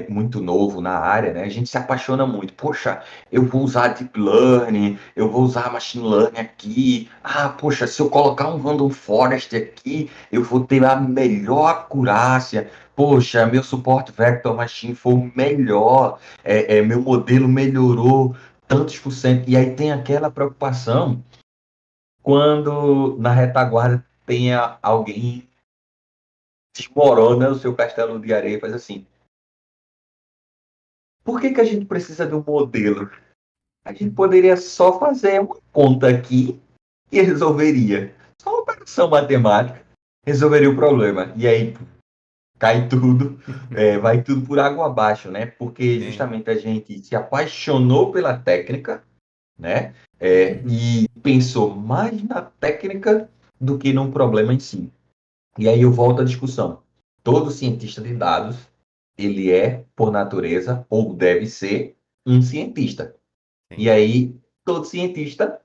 muito novo na área, né? A gente se apaixona muito. Poxa, eu vou usar Deep Learning, eu vou usar Machine Learning aqui. Ah, poxa, se eu colocar um Random Forest aqui, eu vou ter a melhor acurácia. Poxa, meu suporte Vector Machine foi o melhor. Meu modelo melhorou tantos por cento. E aí tem aquela preocupação quando na retaguarda tenha alguém desmorona o seu castelo de areia e faz assim. Por que a gente precisa de um modelo? A gente poderia só fazer uma conta aqui e resolveria. Só uma operação matemática resolveria o problema. E aí cai tudo, vai tudo por água abaixo, né? Porque Sim. justamente a gente se apaixonou pela técnica, né? E pensou mais na técnica do que no problema em si. E aí eu volto à discussão. Todo cientista de dados, ele é, por natureza, ou deve ser, um cientista. E Sim. aí, todo cientista,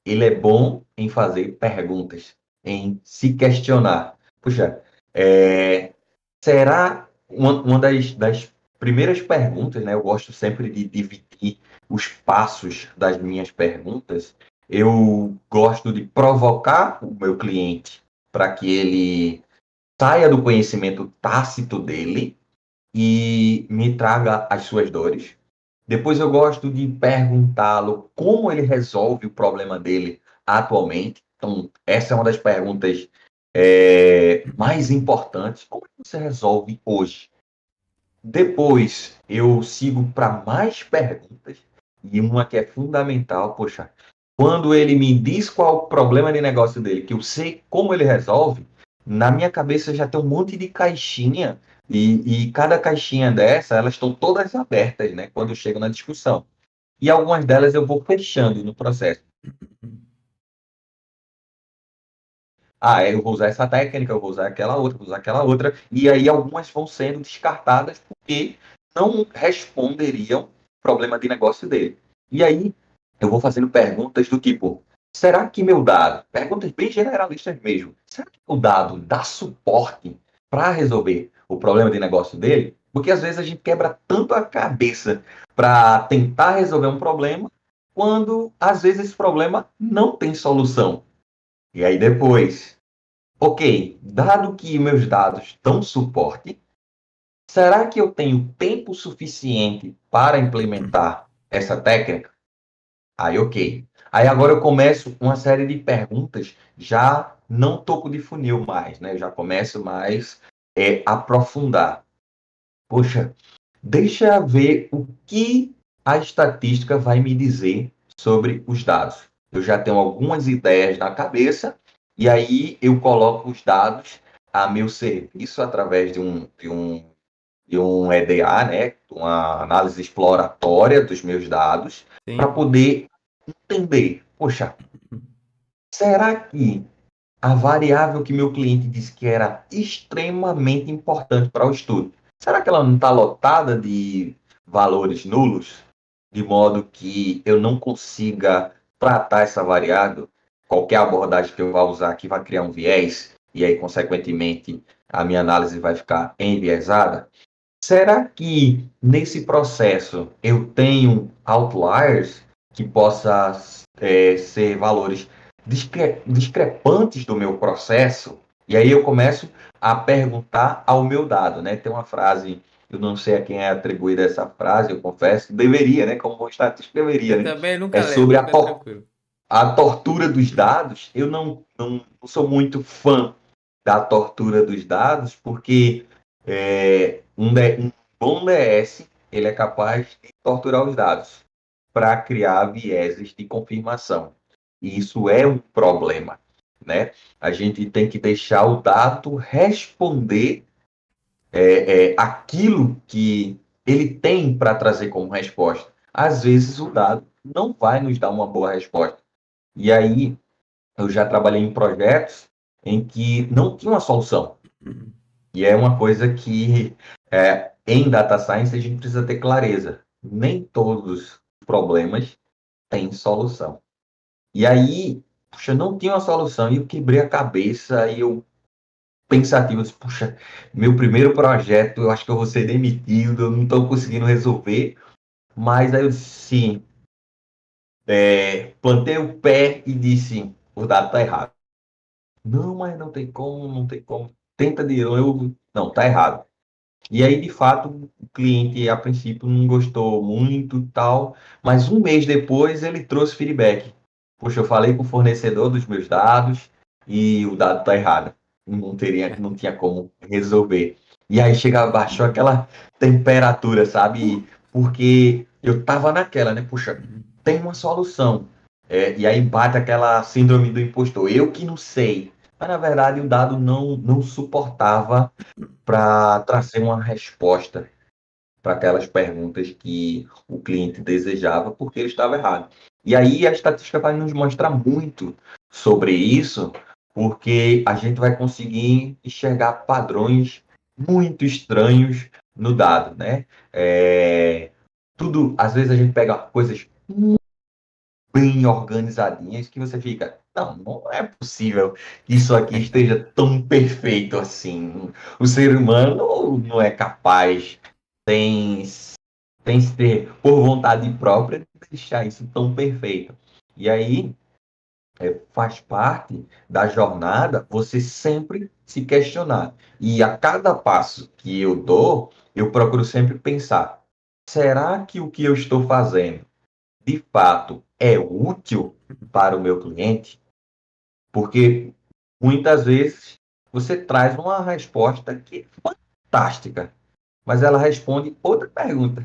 ele é bom em fazer perguntas, em se questionar. Puxa, será uma das primeiras perguntas, né? Eu gosto sempre de dividir os passos das minhas perguntas. Eu gosto de provocar o meu cliente para que ele saia do conhecimento tácito dele e me traga as suas dores. Depois eu gosto de perguntá-lo como ele resolve o problema dele atualmente. Então, essa é uma das perguntas mais importantes. Como é que você resolve hoje? Depois eu sigo para mais perguntas e uma que é fundamental. Poxa, quando ele me diz qual o problema de negócio dele, que eu sei como ele resolve, na minha cabeça já tem um monte de caixinha, e cada caixinha dessa, elas estão todas abertas, né, quando eu chego na discussão. E algumas delas eu vou fechando no processo. Ah, eu vou usar essa técnica, eu vou usar aquela outra, vou usar aquela outra, e aí algumas vão sendo descartadas porque não responderiam o problema de negócio dele. E aí eu vou fazendo perguntas do tipo, será que meu dado, perguntas bem generalistas mesmo, será que o dado dá suporte para resolver o problema de negócio dele? Porque às vezes a gente quebra tanto a cabeça para tentar resolver um problema, quando às vezes esse problema não tem solução. E aí depois, ok, dado que meus dados dão suporte, será que eu tenho tempo suficiente para implementar essa técnica? Aí, ok. Aí agora eu começo uma série de perguntas, já não topo de funil mais, né? Eu já começo mais aprofundar. Poxa, deixa eu ver o que a estatística vai me dizer sobre os dados. Eu já tenho algumas ideias na cabeça e aí eu coloco os dados a meu serviço através de um EDA, né? Uma análise exploratória dos meus dados, para Sim. poder entender. Poxa, será que a variável que meu cliente disse que era extremamente importante para o estudo, será que ela não está lotada de valores nulos, de modo que eu não consiga tratar essa variável? Qualquer abordagem que eu vá usar aqui vai criar um viés, e aí, consequentemente, a minha análise vai ficar enviesada? Será que nesse processo eu tenho outliers que possa ser valores discrepantes do meu processo? E aí eu começo a perguntar ao meu dado, né? Tem uma frase, eu não sei a quem é atribuída essa frase, eu confesso, deveria, né? Como bom estatístico, deveria, Eu né? também É nunca lembro, sobre fica tranquilo. a tortura dos dados. Eu não sou muito fã da tortura dos dados, porque um bom DS ele é capaz de torturar os dados para criar vieses de confirmação. E isso é um problema, né? A gente tem que deixar o dado responder aquilo que ele tem para trazer como resposta. Às vezes o dado não vai nos dar uma boa resposta. E aí eu já trabalhei em projetos em que não tinha uma solução. E é uma coisa que em data science a gente precisa ter clareza. Nem todos os problemas têm solução. E aí, puxa, não tinha uma solução. E eu quebrei a cabeça e eu pensativo, eu disse, puxa, meu primeiro projeto, eu acho que eu vou ser demitido, eu não estou conseguindo resolver. Mas aí eu disse, sim, plantei o pé e disse, o dado está errado. Não, mas não tem como, não tem como. Tenta de novo. Não, tá errado. E aí, de fato, o cliente, a princípio, não gostou muito e tal, mas um mês depois ele trouxe feedback. Poxa, eu falei com o fornecedor dos meus dados e o dado está errado. Não tinha como resolver. E aí chega, baixou aquela temperatura, sabe? Porque eu tava naquela, né? Puxa, tem uma solução. E aí bate aquela síndrome do impostor. Eu que não sei. Mas, na verdade, o dado não suportava para trazer uma resposta para aquelas perguntas que o cliente desejava, porque ele estava errado. E aí a estatística vai nos mostrar muito sobre isso, porque a gente vai conseguir enxergar padrões muito estranhos no dado, né? Tudo, às vezes a gente pega coisas bem organizadinhas que você fica, não é possível que isso aqui esteja tão perfeito assim. O ser humano não é capaz, tem, tem que ter, por vontade própria, de deixar isso tão perfeito. E aí faz parte da jornada você sempre se questionar. E a cada passo que eu dou, eu procuro sempre pensar: será que o que eu estou fazendo de fato é útil para o meu cliente? Porque muitas vezes você traz uma resposta que é fantástica, mas ela responde outra pergunta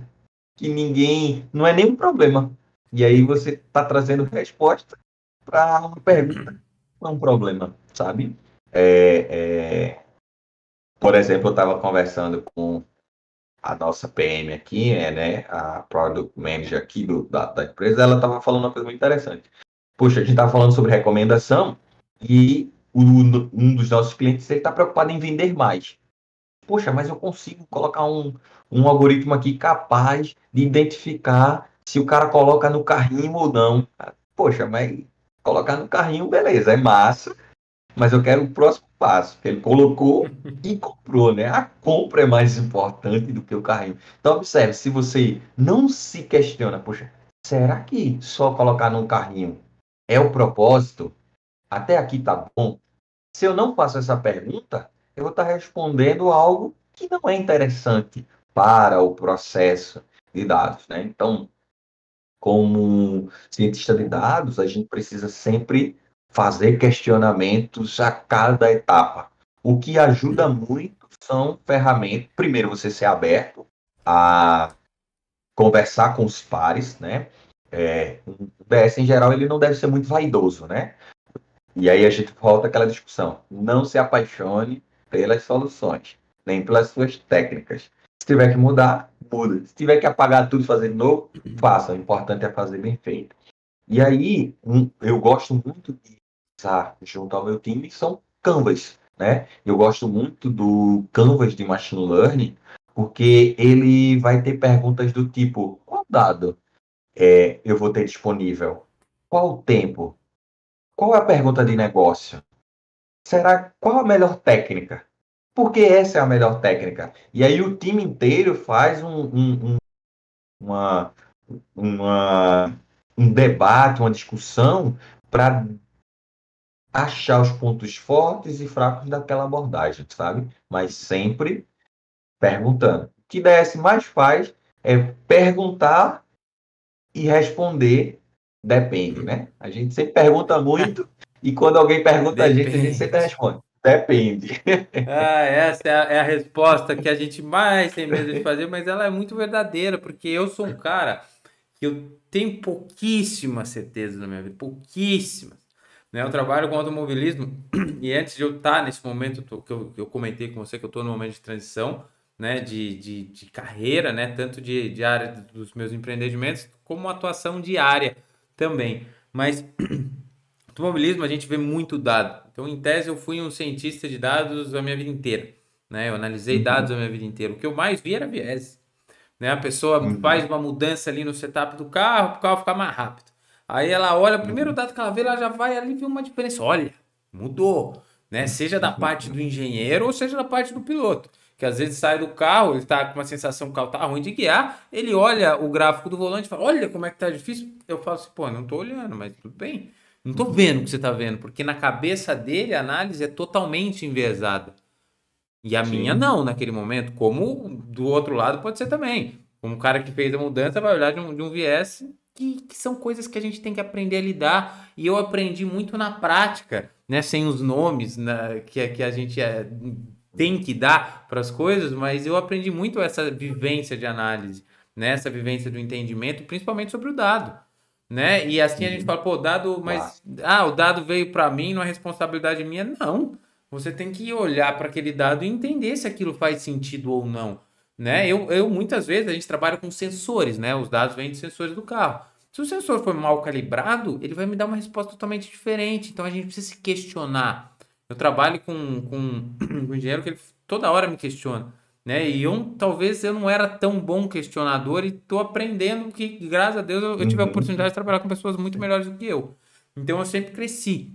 que ninguém, não é nenhum problema. E aí você está trazendo resposta para uma pergunta, não é um problema, sabe? É, por exemplo, eu estava conversando com a nossa PM aqui, né, a Product Manager aqui da empresa, ela estava falando uma coisa muito interessante. Poxa, a gente estava falando sobre recomendação e um dos nossos clientes está preocupado em vender mais. Poxa, mas eu consigo colocar um algoritmo aqui capaz de identificar se o cara coloca no carrinho ou não. Poxa, mas colocar no carrinho, beleza, é massa, mas eu quero o próximo passo, que ele colocou e comprou, né? A compra é mais importante do que o carrinho. Então, observe, se você não se questiona, poxa, será que só colocar no carrinho é o propósito? Até aqui tá bom. Se eu não faço essa pergunta, eu vou estar respondendo algo que não é interessante para o processo de dados, né? Então, como cientista de dados, a gente precisa sempre fazer questionamentos a cada etapa. O que ajuda muito são ferramentas. Primeiro, você ser aberto a conversar com os pares, né? O BS, em geral, ele não deve ser muito vaidoso, né? E aí a gente volta àquela discussão. Não se apaixone pelas soluções, nem pelas suas técnicas. Se tiver que mudar, muda. Se tiver que apagar tudo e fazer de novo, faça. O importante é fazer bem feito. E aí, eu gosto muito de usar junto ao meu time, são Canvas, né? Eu gosto muito do Canvas de Machine Learning, porque ele vai ter perguntas do tipo, qual dado eu vou ter disponível? Qual o tempo? Qual é a pergunta de negócio? Qual a melhor técnica? Por que essa é a melhor técnica? E aí o time inteiro faz uma, uma, um debate, uma discussão para achar os pontos fortes e fracos daquela abordagem, sabe? Mas sempre perguntando. O que DS mais faz é perguntar e responder depende, né? A gente sempre pergunta muito e quando alguém pergunta a gente sempre Depende. responde. Depende. Ah, essa é a resposta que a gente mais tem medo de fazer, mas ela é muito verdadeira, porque eu sou um cara que eu tenho pouquíssima certeza na minha vida, pouquíssimas. Né? Eu trabalho com automobilismo e antes de eu estar nesse momento que eu comentei com você que eu estou no momento de transição, né, de carreira, né, tanto de área dos meus empreendimentos como atuação diária também. Mas automobilismo a gente vê muito dado. Então, em tese, eu fui um cientista de dados a minha vida inteira. Né? Eu analisei dados a Uhum, minha vida inteira. O que eu mais vi era viés. Né? A pessoa faz uhum, uma mudança ali no setup do carro para o carro ficar mais rápido. Aí ela olha, o primeiro uhum, dado que ela vê, ela já vai ali ver uma diferença. Olha, mudou. Né? Seja da parte do uhum, engenheiro ou seja da parte do piloto. Que às vezes sai do carro, ele está com uma sensação que o carro tá ruim de guiar, ele olha o gráfico do volante e fala, olha como é que tá difícil. Eu falo assim, pô, não tô olhando, mas tudo bem. Não tô vendo o que você tá vendo, porque na cabeça dele a análise é totalmente enviesada. E a minha sim. não, naquele momento, como do outro lado pode ser também. Como o cara que fez a mudança vai olhar de um viés que são coisas que a gente tem que aprender a lidar. E eu aprendi muito na prática, né? Sem os nomes que a gente tem que dar para as coisas, mas eu aprendi muito essa vivência de análise, né? Essa vivência do entendimento, principalmente sobre o dado. Né? E assim a gente Uhum, fala, pô, dado, claro. mas o dado veio para mim, não é responsabilidade minha. Não. Você tem que olhar para aquele dado e entender se aquilo faz sentido ou não, né? Eu muitas vezes a gente trabalha com sensores, né? Os dados vêm de sensores do carro. Se o sensor for mal calibrado, ele vai me dar uma resposta totalmente diferente. Então a gente precisa se questionar. Eu trabalho com um engenheiro que ele toda hora me questiona, né? E talvez eu não era tão bom questionador e estou aprendendo que, graças a Deus, eu tive a oportunidade Uhum, de trabalhar com pessoas muito melhores do que eu. Então eu sempre cresci.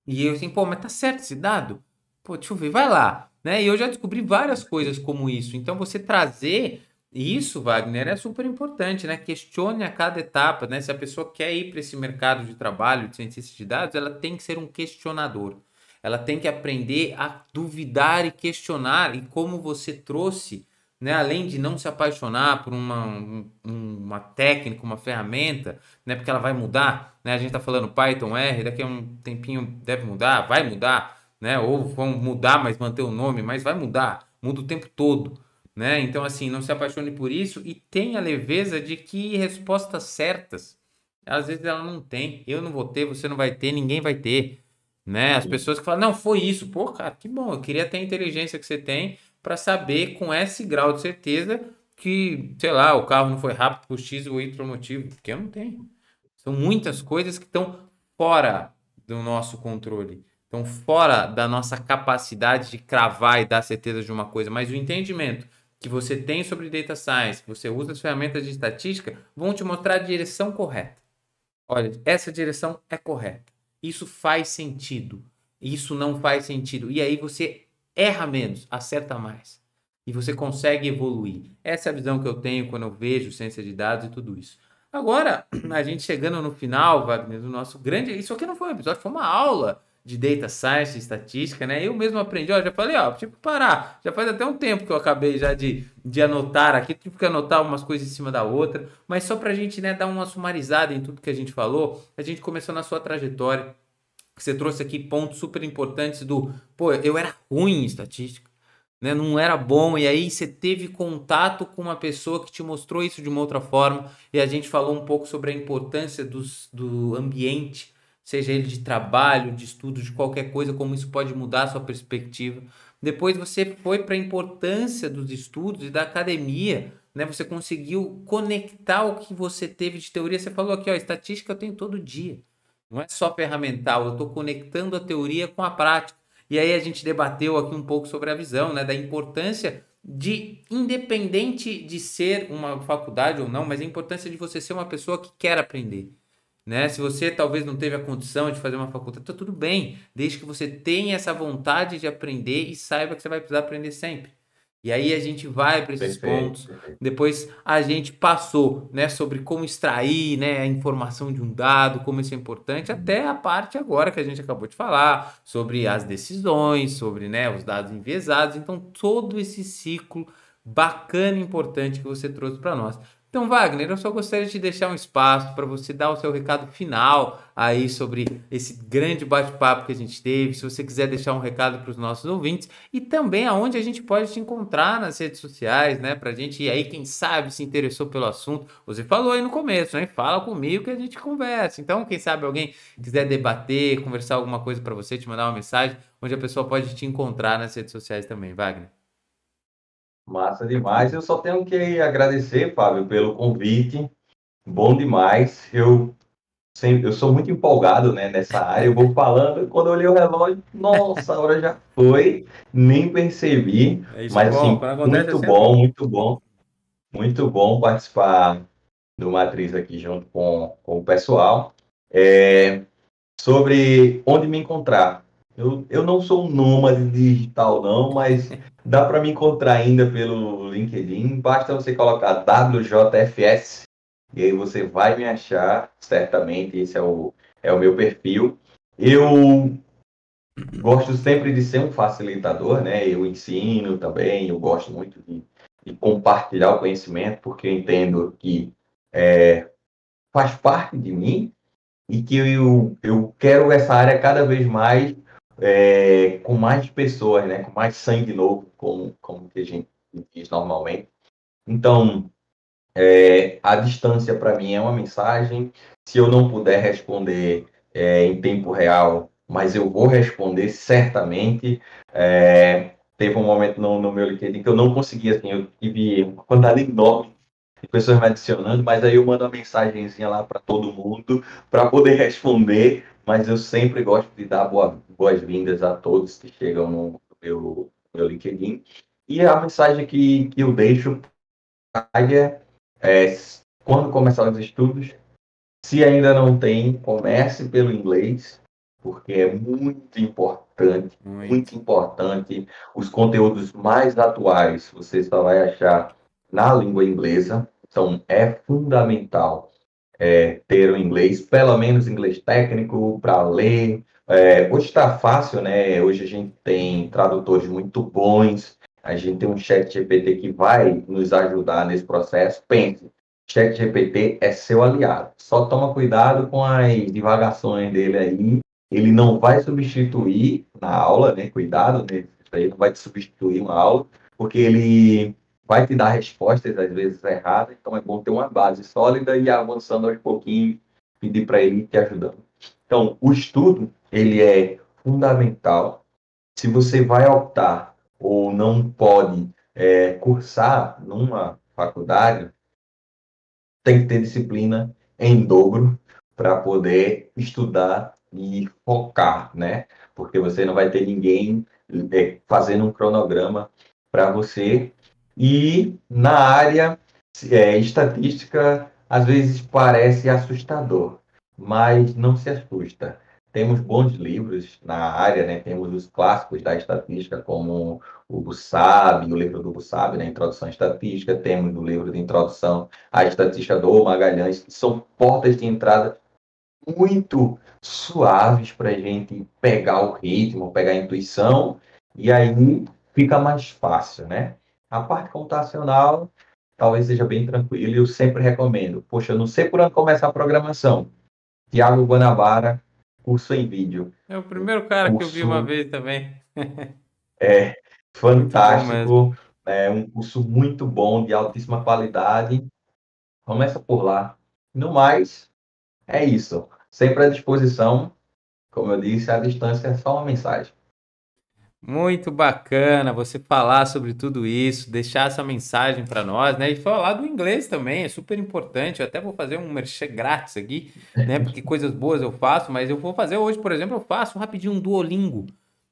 E eu assim, pô, mas tá certo esse dado? Pô, deixa eu ver, vai lá, né? E eu já descobri várias coisas como isso. Então você trazer isso, Wagner, é super importante, né? Questione a cada etapa, né? Se a pessoa quer ir para esse mercado de trabalho de cientista de dados, ela tem que ser um questionador. Ela tem que aprender a duvidar e questionar. E como você trouxe, né? Além de não se apaixonar por uma técnica, uma ferramenta, né? Porque ela vai mudar, né? A gente tá falando Python R, daqui a um tempinho deve mudar, vai mudar, né? Ou vão mudar, mas manter o nome, mas vai mudar, muda o tempo todo, né? Então assim, não se apaixone por isso e tenha leveza de que respostas certas Às vezes ela não tem, eu não vou ter, você não vai ter, ninguém vai ter, né? As pessoas que falam, não, foi isso, pô, cara, que bom, eu queria ter a inteligência que você tem para saber com esse grau de certeza que, sei lá, o carro não foi rápido por X ou Y motivo, porque eu não tenho. São muitas coisas que estão fora do nosso controle, estão fora da nossa capacidade de cravar e dar certeza de uma coisa, mas o entendimento que você tem sobre data science, que você usa as ferramentas de estatística, vão te mostrar a direção correta. Olha, essa direção é correta. Isso faz sentido. Isso não faz sentido. E aí você erra menos, acerta mais. E você consegue evoluir. Essa é a visão que eu tenho quando eu vejo ciência de dados e tudo isso. Agora, a gente chegando no final, Wagner, do nosso grande. Isso aqui não foi um episódio, foi uma aula de data science e estatística, né? Eu mesmo aprendi, ó, já falei, ó, tipo, parar. Já faz até um tempo que eu acabei já de anotar aqui, tive que anotar umas coisas em cima da outra, mas só pra gente, né, dar uma sumarizada em tudo que a gente falou, a gente começou na sua trajetória. Você trouxe aqui pontos super importantes do, pô, eu era ruim em estatística, né? Não era bom, e aí você teve contato com uma pessoa que te mostrou isso de uma outra forma, e a gente falou um pouco sobre a importância do ambiente, seja ele de trabalho, de estudo, de qualquer coisa, como isso pode mudar a sua perspectiva. Depois você foi para a importância dos estudos e da academia, né? Você conseguiu conectar o que você teve de teoria. Você falou aqui, ó, estatística eu tenho todo dia. Não é só ferramental, eu estou conectando a teoria com a prática. E aí a gente debateu aqui um pouco sobre a visão, né, da importância de, independente de ser uma faculdade ou não, mas a importância de você ser uma pessoa que quer aprender, né? Se você talvez não teve a condição de fazer uma faculdade, tá tudo bem, desde que você tenha essa vontade de aprender e saiba que você vai precisar aprender sempre. E aí a gente vai para esses Perfeito, pontos. perfeito. Depois a gente passou, né, sobre como extrair, né, a informação de um dado, como isso é importante, até a parte agora que a gente acabou de falar, sobre as decisões, sobre, né, os dados enviesados. Então, todo esse ciclo bacana e importante que você trouxe para nós. Então, Wagner, eu só gostaria de te deixar um espaço para você dar o seu recado final aí sobre esse grande bate-papo que a gente teve. Se você quiser deixar um recado para os nossos ouvintes e também aonde a gente pode te encontrar nas redes sociais, né? Para a gente, e aí, quem sabe se interessou pelo assunto. Você falou aí no começo, né? Fala comigo que a gente conversa. Então, quem sabe alguém quiser debater, conversar alguma coisa para você, te mandar uma mensagem, onde a pessoa pode te encontrar nas redes sociais também, Wagner. Massa demais. Eu só tenho que agradecer, Fábio, pelo convite. Bom demais. Eu sou muito empolgado, né, nessa área. Eu vou falando, e quando eu olhei o relógio, nossa, a hora já foi, nem percebi. É isso é Mas, bom, assim, quando acontece assim é bom. muito bom participar do Matriz aqui junto com o pessoal. É, sobre onde me encontrar. Eu não sou um nômade digital, não, mas dá para me encontrar ainda pelo LinkedIn. Basta você colocar WJFS e aí você vai me achar, certamente. Esse é o meu perfil. Eu gosto sempre de ser um facilitador, né? Eu ensino também, eu gosto muito de compartilhar o conhecimento, porque eu entendo que faz parte de mim e que eu quero essa área cada vez mais com mais pessoas, né? Com mais sangue novo, como que a gente diz normalmente. Então, a distância para mim é uma mensagem. Se eu não puder responder em tempo real, mas eu vou responder certamente. Teve um momento no meu LinkedIn que eu não conseguia, assim, eu tive uma quantidade enorme de pessoas me adicionando, mas aí eu mando uma mensagenzinha lá para todo mundo para poder responder, mas eu sempre gosto de dar boas-vindas a todos que chegam no meu LinkedIn. E a mensagem que eu deixo é, quando começar os estudos, se ainda não tem, comece pelo inglês, porque é Muito. muito importante. Os conteúdos mais atuais você só vai achar na língua inglesa, então é fundamental ter o inglês, pelo menos inglês técnico, para ler. Hoje está fácil, né? Hoje a gente tem tradutores muito bons, a gente tem um chat GPT que vai nos ajudar nesse processo. Pense, chat GPT é seu aliado. Só toma cuidado com as divagações dele aí. Ele não vai substituir na aula, né? Cuidado, né? Ele não vai te substituir uma aula, porque ele vai te dar respostas, às vezes, erradas, então é bom ter uma base sólida e ir avançando aos pouquinhos pedir para ele te ajudar. Então, o estudo, ele é fundamental. Se você vai optar ou não pode cursar numa faculdade, tem que ter disciplina em dobro para poder estudar e focar, né? Porque você não vai ter ninguém fazendo um cronograma para você. E na área estatística, às vezes parece assustador, mas não se assusta. Temos bons livros na área, né? Temos os clássicos da estatística, como o Bussab, o livro do Bussab, né? Introdução à Estatística. Temos o livro de Introdução à Estatística do Magalhães, que são portas de entrada muito suaves para a gente pegar o ritmo, pegar a intuição, e aí fica mais fácil, né? A parte computacional talvez seja bem tranquila e eu sempre recomendo. Poxa, eu não sei por onde começar a programação. Tiago Guanabara, curso em vídeo. É o primeiro cara que eu vi uma Curso vez também. é Muito bom mesmo. fantástico, é um curso muito bom, de altíssima qualidade. Começa por lá. No mais, é isso. Sempre à disposição. Como eu disse, a distância é só uma mensagem. Muito bacana você falar sobre tudo isso, deixar essa mensagem para nós, né? E falar do inglês também, é super importante. Eu até vou fazer um merchan grátis aqui, né? Porque coisas boas eu faço, mas eu vou fazer hoje, por exemplo, eu faço rapidinho um Duolingo,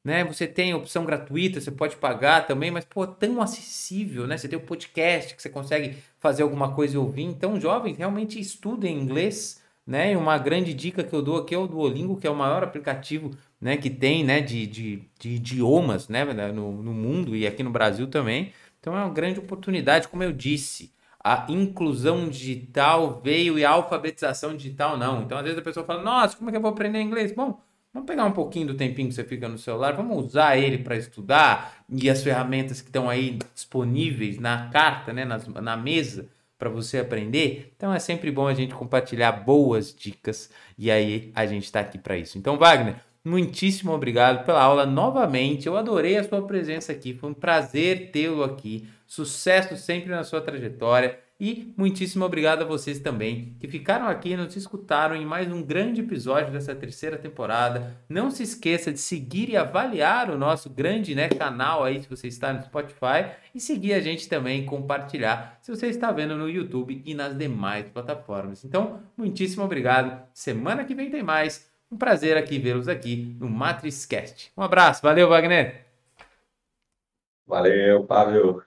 né? Você tem a opção gratuita, você pode pagar também, mas pô, tão acessível, né? Você tem o podcast que você consegue fazer alguma coisa e ouvir. Então, jovens, realmente estudem inglês, né? E uma grande dica que eu dou aqui é o Duolingo, que é o maior aplicativo, né, que tem, né, de idiomas, né, no mundo e aqui no Brasil também. Então é uma grande oportunidade, como eu disse. A inclusão digital veio e a alfabetização digital não. Então, às vezes a pessoa fala, nossa, como é que eu vou aprender inglês? Bom, vamos pegar um pouquinho do tempinho que você fica no celular, vamos usar ele para estudar e as ferramentas que estão aí disponíveis na carta, né, na mesa para você aprender. Então é sempre bom a gente compartilhar boas dicas e aí a gente está aqui para isso. Então, Wagner, muitíssimo obrigado pela aula novamente. Eu adorei a sua presença aqui. Foi um prazer tê-lo aqui. Sucesso sempre na sua trajetória. E muitíssimo obrigado a vocês também que ficaram aqui e nos escutaram em mais um grande episódio dessa terceira temporada. Não se esqueça de seguir e avaliar o nosso grande, né, canal aí, se você está no Spotify, e seguir a gente também, compartilhar se você está vendo no YouTube e nas demais plataformas. Então, muitíssimo obrigado. Semana que vem tem mais. Um prazer aqui vê-los aqui no MatrizCast. Um abraço, valeu, Wagner! Valeu, Pablo.